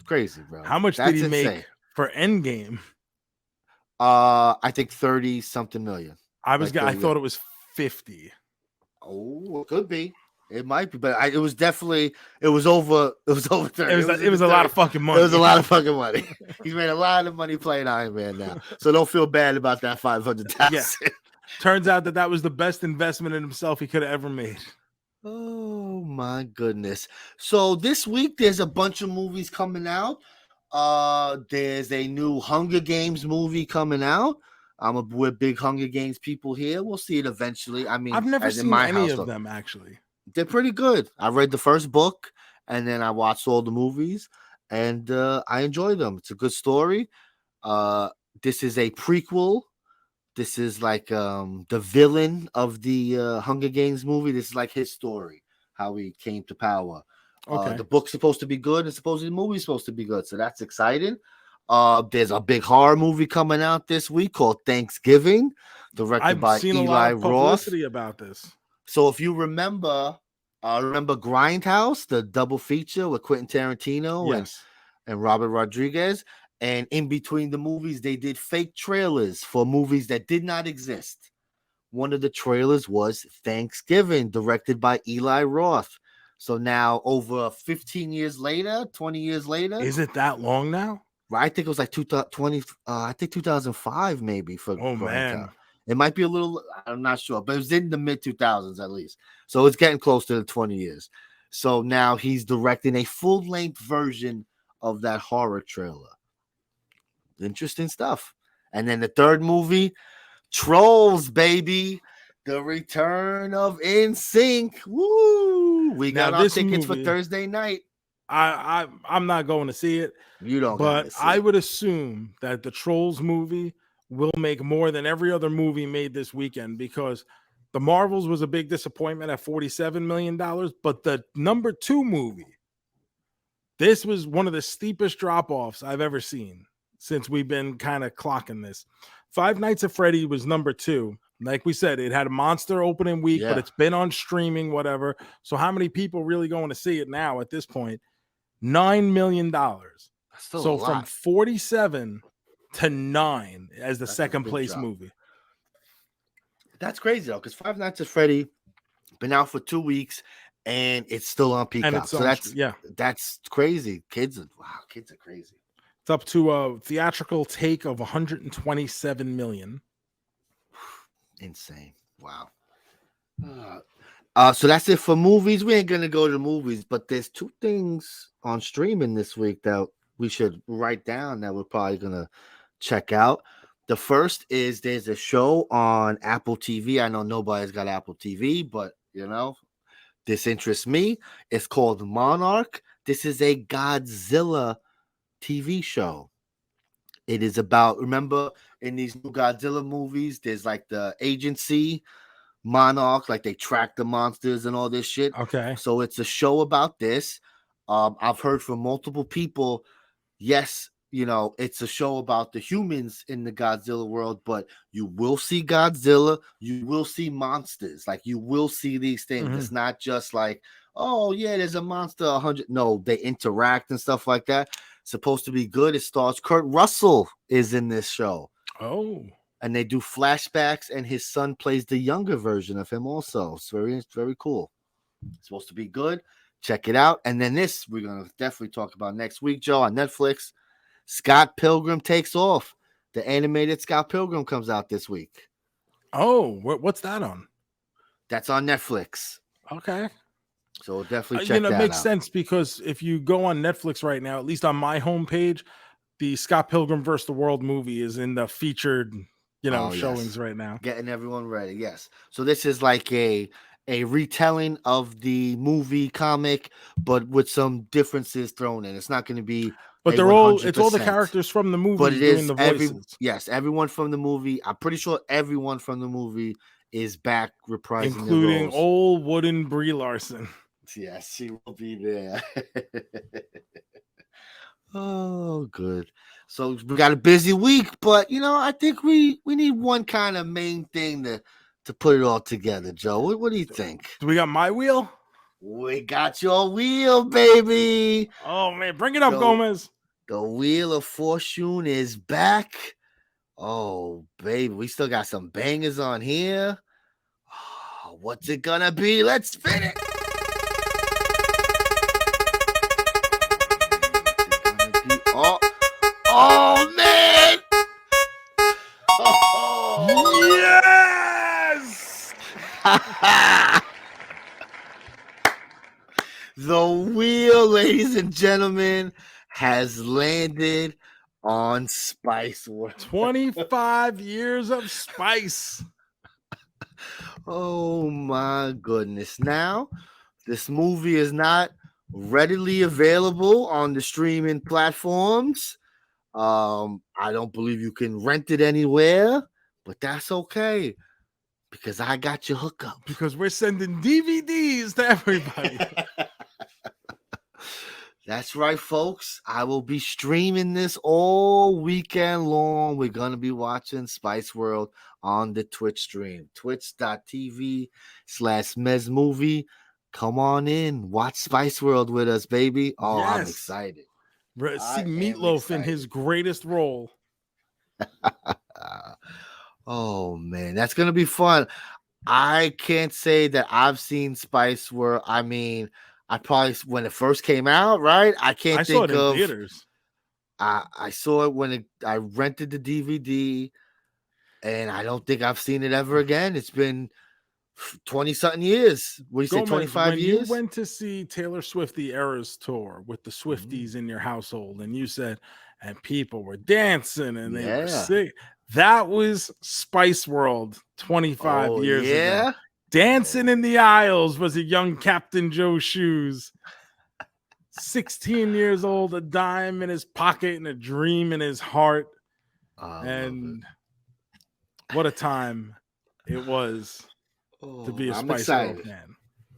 Crazy, bro. How much did he make for Endgame? I think 30 something million. I Like thought it was 50. Oh, it could be. It might be, but it was definitely it was over 30. It was a lot of fucking money. It was a lot of fucking money. He's made a lot of money playing Iron Man now. So don't feel bad about that 500,000. Yeah. Turns out that was the best investment in himself he could have ever made. Oh my goodness. So this week there's a bunch of movies coming out. There's a new Hunger Games movie coming out. We're big Hunger Games people here. We'll see it eventually. I mean, I've never as in seen my any house, of them actually. they're pretty good. I read the first book and then I watched all the movies and I enjoy them. It's a good story. This is a prequel. This is like the villain of the Hunger Games movie. This is like his story, how he came to power. Okay. The book's supposed to be good, and supposedly the movie's supposed to be good, so that's exciting. There's a big horror movie coming out this week called Thanksgiving, directed by seen Eli a lot of Roth. publicity about this. So if you remember Grindhouse, the double feature with Quentin Tarantino and Robert Rodriguez, and in between the movies, they did fake trailers for movies that did not exist. One of the trailers was Thanksgiving, directed by Eli Roth. So now, over 15 years later, 20 years later, is it that long now? I think it was like 2020. I think 2005 maybe for. Oh man, it might be a little. I'm not sure, but it was in the mid 2000s at least. So it's getting close to the 20 years. So now he's directing a full length version of that horror trailer. Interesting stuff. And then the third movie, Trolls, baby. The return of NSYNC. Woo! We got our tickets for Thursday night. I'm not going to see it. You don't, but I would assume that the Trolls movie will make more than every other movie made this weekend, because the Marvels was a big disappointment at $47 million. But the number 2 movie, this was one of the steepest drop-offs I've ever seen since we've been kind of clocking this. Five Nights at Freddy was number 2. Like we said, it had a monster opening week, but it's been on streaming, whatever. So how many people really going to see it now at this point? $9 million. So from 47 to 9 as the second place movie. That's crazy though, because Five Nights at Freddy been out for 2 weeks and it's still on Peacock. So that's crazy. Kids are crazy. It's up to a theatrical take of 127 million. Insane. Wow. So that's it for movies. We ain't gonna go to movies, but there's 2 things on streaming this week that we should write down that we're probably gonna check out. The first is there's a show on Apple TV. I know nobody's got Apple TV, but this interests me. It's called Monarch. This is a Godzilla TV show. It is about, remember in these new Godzilla movies, there's like the agency, Monarch, like they track the monsters and all this shit. Okay. So it's a show about this. I've heard from multiple people, yes, it's a show about the humans in the Godzilla world, but you will see Godzilla, you will see monsters, like you will see these things. Mm-hmm. It's not just like, oh yeah, there's a monster 100. No, they interact and stuff like that. Supposed to be good. It stars Kurt Russell is in this show. Oh, and they do flashbacks, and his son plays the younger version of him also. It's very cool. It's supposed to be good. Check it out. And then this we're gonna definitely talk about next week, Joe, on Netflix. Scott Pilgrim Takes Off. The animated Scott Pilgrim comes out this week. Oh, what's that on? That's on Netflix. Okay. So definitely check that out. It makes sense, because if you go on Netflix right now, at least on my homepage, the Scott Pilgrim vs. the World movie is in the featured, showings right now. Getting everyone ready. Yes. So this is like a retelling of the movie comic, but with some differences thrown in. It's not going to be. But it's all the characters from the movie, but it is doing the voices. Everyone from the movie. I'm pretty sure everyone from the movie is back reprising, including old wooden Brie Larson. Yes, she will be there. Oh, good. So we got a busy week, but I think we need one kind of main thing to put it all together, Joe. What do you think? Do we got my wheel? We got your wheel, baby. Oh man, bring it up, JoeMeZ. The Wheel of Fortune is back. Oh, baby, we still got some bangers on here. Oh, what's it gonna be? Let's spin it. Oh, oh man! Oh. Yes! The wheel, ladies and gentlemen, has landed on Spice World. 25 years of Spice. Oh my goodness. Now, this movie is not readily available on the streaming platforms. I don't believe you can rent it anywhere, but that's okay because I got your hookup. Because we're sending DVDs to everybody. That's right, folks. I will be streaming this all weekend long. We're going to be watching Spice World on the Twitch stream, twitch.tv/MEZ movie. Come on in. Watch Spice World with us, baby. Oh, yes. I'm excited. See Meatloaf in his greatest role. Oh, man. That's going to be fun. I can't say that I've seen Spice World. I mean, I probably, when it first came out, right? I can't think of in theaters. I saw it when I rented the DVD, and I don't think I've seen it ever again. It's been 20-something years. What do you say, 25 years? When you went to see Taylor Swift the Eras tour with the Swifties in your household, and you said, and people were dancing and they were sick. That was Spice World 25 years ago. Dancing in the aisles was a young Captain Joe Shoes. 16 years old, a dime in his pocket and a dream in his heart. And what a time it was to be a Spice World fan.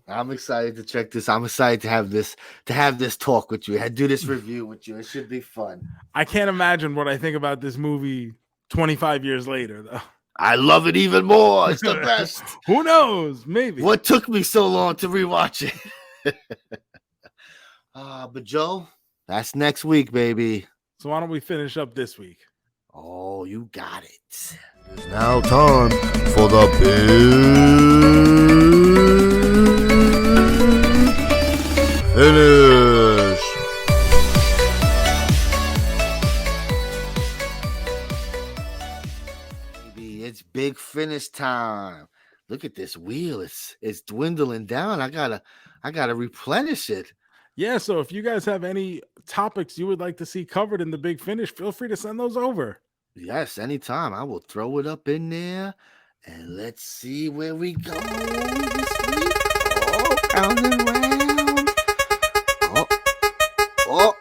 I'm excited to check this. I'm excited to have this talk with you. I do this review with you. It should be fun. I can't imagine what I think about this movie 25 years later, though. I love it even more. It's the best. Who knows? Maybe. What took me so long to rewatch it? But Joe, that's next week, baby. So why don't we finish up this week? Oh, you got it. It's now time for the big finish. It's big finish time. Look at this wheel. It's dwindling down. I gotta replenish it. Yeah, so if you guys have any topics you would like to see covered in the big finish, feel free to send those over. Yes, anytime. I will throw it up in there. And let's see where we go this week. Oh, round and round. Oh,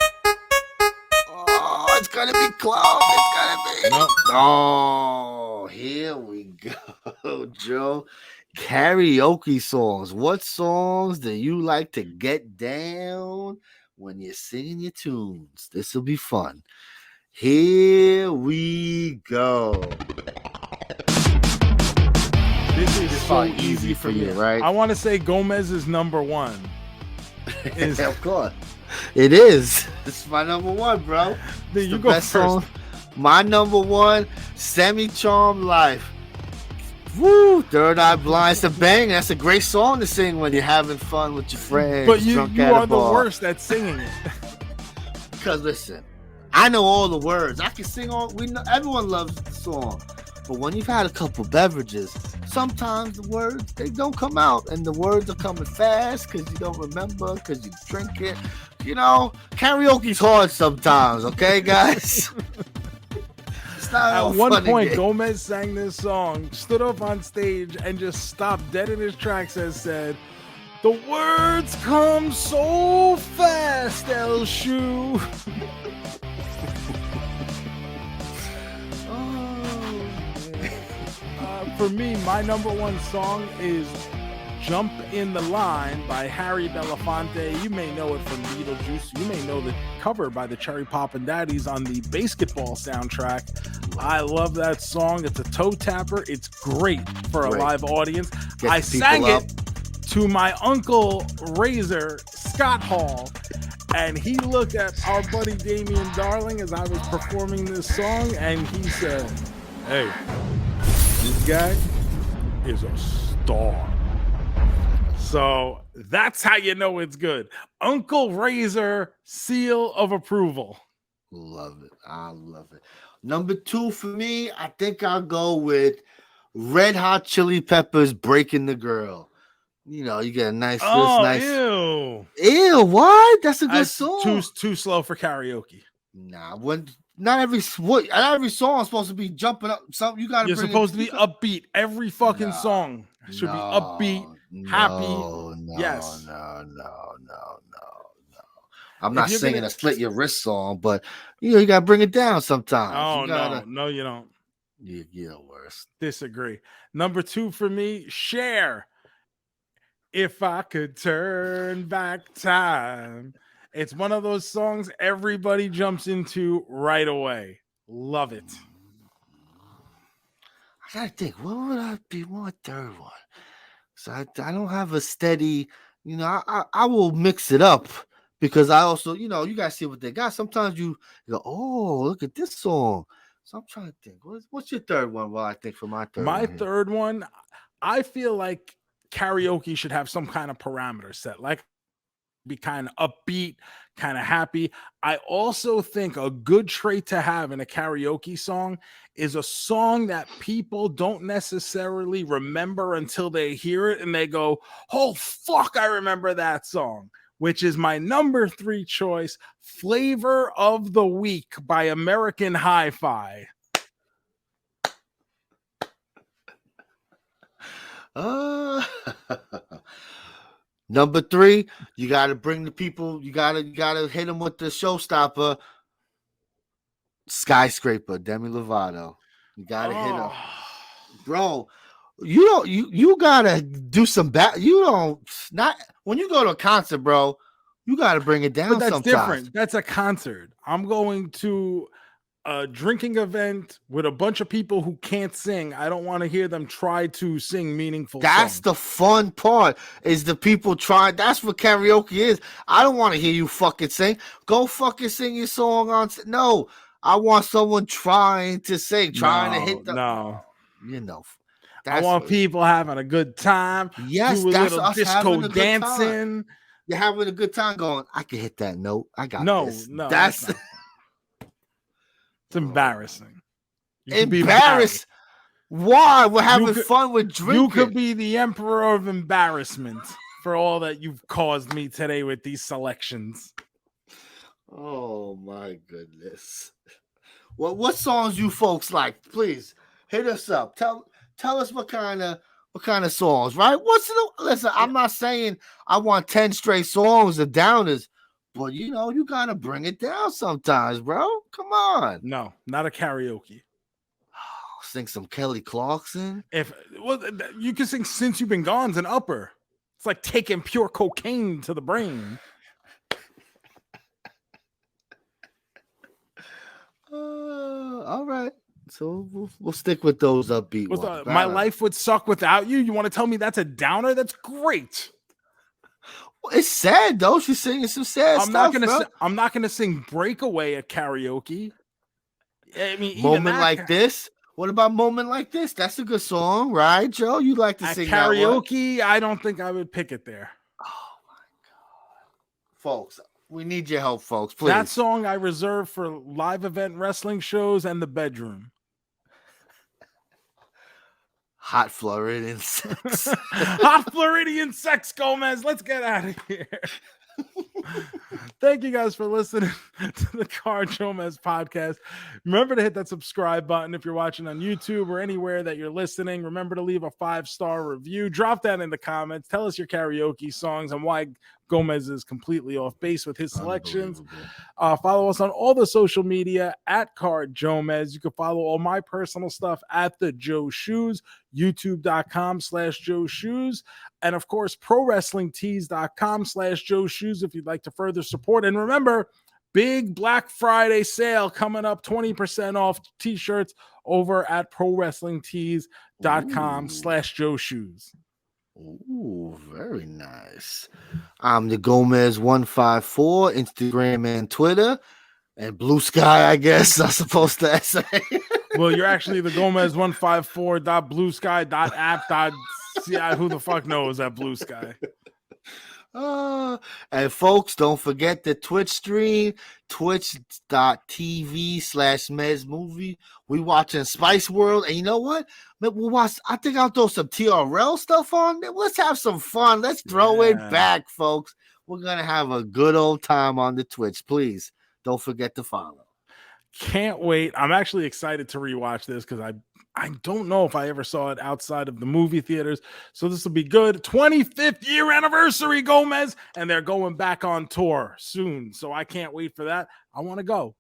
it's gonna be close. It's gonna be. Oh, here we go, Joe. Karaoke songs. What songs do you like to get down when you're singing your tunes? This will be fun. Here we go. This is so easy for you, right? I want to say JoeMeZ is number one. Of course. It is. It's my number one, bro. Then you go first. Song. My number one, Semi-Charmed Life. Woo! Third Eye Blind's a bang. That's a great song to sing when you're having fun with your friends. But you are the worst at singing it. Because listen, I know all the words. I can sing all. We know everyone loves the song. But when you've had a couple beverages, sometimes the words they don't come out, and the words are coming fast because you don't remember because you drink it. You know, karaoke's hard sometimes. Okay, guys. At one point, JoeMeZ sang this song, stood up on stage, and just stopped dead in his tracks and said, "The words come so fast, El Shoe." For me, my number one song is "Jump in the Line" by Harry Belafonte. You may know it from Beetlejuice. You may know the cover by the Cherry Poppin' Daddies on the basketball soundtrack. I love that song. It's a toe tapper. It's great for a live audience. I sang it to my uncle Razor Scott Hall, and he looked at our buddy Damian Darling as I was performing this song, and he said, Hey, this guy is a star. So that's how you know it's good. Uncle Razor, seal of approval. Love it. I love it. Number 2 for me, I think I'll go with Red Hot Chili Peppers, Breaking the Girl. You know, you get a nice, Ew. Ew, what? That's a good song. Too slow for karaoke. Nah, not every song is supposed to be jumping up. Something you gotta. You're supposed to be upbeat. Every fucking song should be upbeat, happy. Yes. No. I'm not singing a Slit Your Wrist song, but you gotta bring it down sometimes. Oh, no, you don't. You're the worst. Disagree. Number 2 for me, Cher. If I could turn back time. It's one of those songs everybody jumps into right away. Love it. I gotta think, what would I be my third one? So I don't have a steady, I will mix it up because I also, you guys see what they got. Sometimes you go, oh, look at this song. So I'm trying to think, what's your third one? Well, I think for my third one. Third one, I feel like karaoke should have some kind of parameter set. Like, be kind of upbeat, kind of happy. I also think a good trait to have in a karaoke song is a song that people don't necessarily remember until they hear it and they go, oh, fuck, I remember that song, which is my number 3 choice, Flavor of the Week by American Hi-Fi. Number 3, you got to bring the people. You got to hit them with the showstopper. Skyscraper, Demi Lovato. You got to hit them, bro. You gotta do some not when you go to a concert, bro. You got to bring it down. But that's sometimes. Different. That's a concert. I'm going to a drinking event with a bunch of people who can't sing. I don't want to hear them try to sing meaningful songs. The fun part is the people trying. That's what karaoke is. I don't want to hear you fucking sing. Go fucking sing your song on. No, I want someone trying to sing, trying to hit the. No, I want people having a good time. Yes, do a that's little us disco dancing. You're having a good time going, I can hit that note. I got this. No, that's it's embarrassing. Embarrassed? Why? We're having fun with drinking. You could be the emperor of embarrassment for all that you've caused me today with these selections. Oh my goodness. Well, what songs you folks like? Please hit us up. Tell us what kind of songs, right? Listen, I'm not saying I want 10 straight songs of downers, but you gotta bring it down sometimes, bro. Come on. No, not a karaoke. Sing some Kelly Clarkson. You can sing Since You've Been Gone's an upper. It's like taking pure cocaine to the brain. All right. So we'll stick with those upbeat ones. My life would suck without you. You want to tell me that's a downer? That's great. It's sad though. She's singing some sad stuff. I'm not gonna sing Breakaway at karaoke. I mean, Moment Like This. What about Moment Like This? That's a good song, right, Joe? You like to sing karaoke? I don't think I would pick it there. Oh my god, folks, we need your help, folks. Please. That song I reserve for live event wrestling shows and the bedroom. Hot Floridian sex. Hot Floridian sex, JoeMeZ. Let's get out of here. Thank you guys for listening to the JoeMeZ podcast. Remember to hit that subscribe button if you're watching on YouTube or anywhere that you're listening. Remember to leave a 5-star review. Drop that in the comments. Tell us your karaoke songs and why JoeMeZ is completely off base with his selections. Follow us on all the social media at JoeMeZ. You can follow all my personal stuff at the Joe Shoes, youtube.com/Joe Shoes, and of course, prowrestlingtees.com/Joe Shoes if you'd like to further support. And remember, big Black Friday sale coming up, 20% off t-shirts over at prowrestlingtees.com/Joe Shoes. Ooh, very nice. I'm the JoeMeZ154, Instagram and Twitter, and Blue Sky, I guess I'm supposed to say. Well, you're actually the Gomez154.bluesky.app. Who the fuck knows that Blue Sky? And folks, don't forget the Twitch stream, twitch.tv/Mez Movie. We watching Spice World, and you know what? We'll watch. I think I'll throw some TRL stuff on there. Let's have some fun. Let's throw it back, folks. We're gonna have a good old time on the Twitch. Please don't forget to follow. Can't wait. I'm actually excited to rewatch this because I don't know if I ever saw it outside of the movie theaters. So this will be good. 25th year anniversary, Gomez. And they're going back on tour soon. So I can't wait for that. I want to go.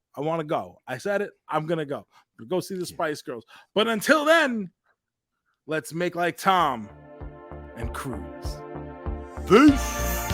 I said it. I'm going to go. We'll go see the Spice Girls. But until then, let's make like Tom and cruise. Peace.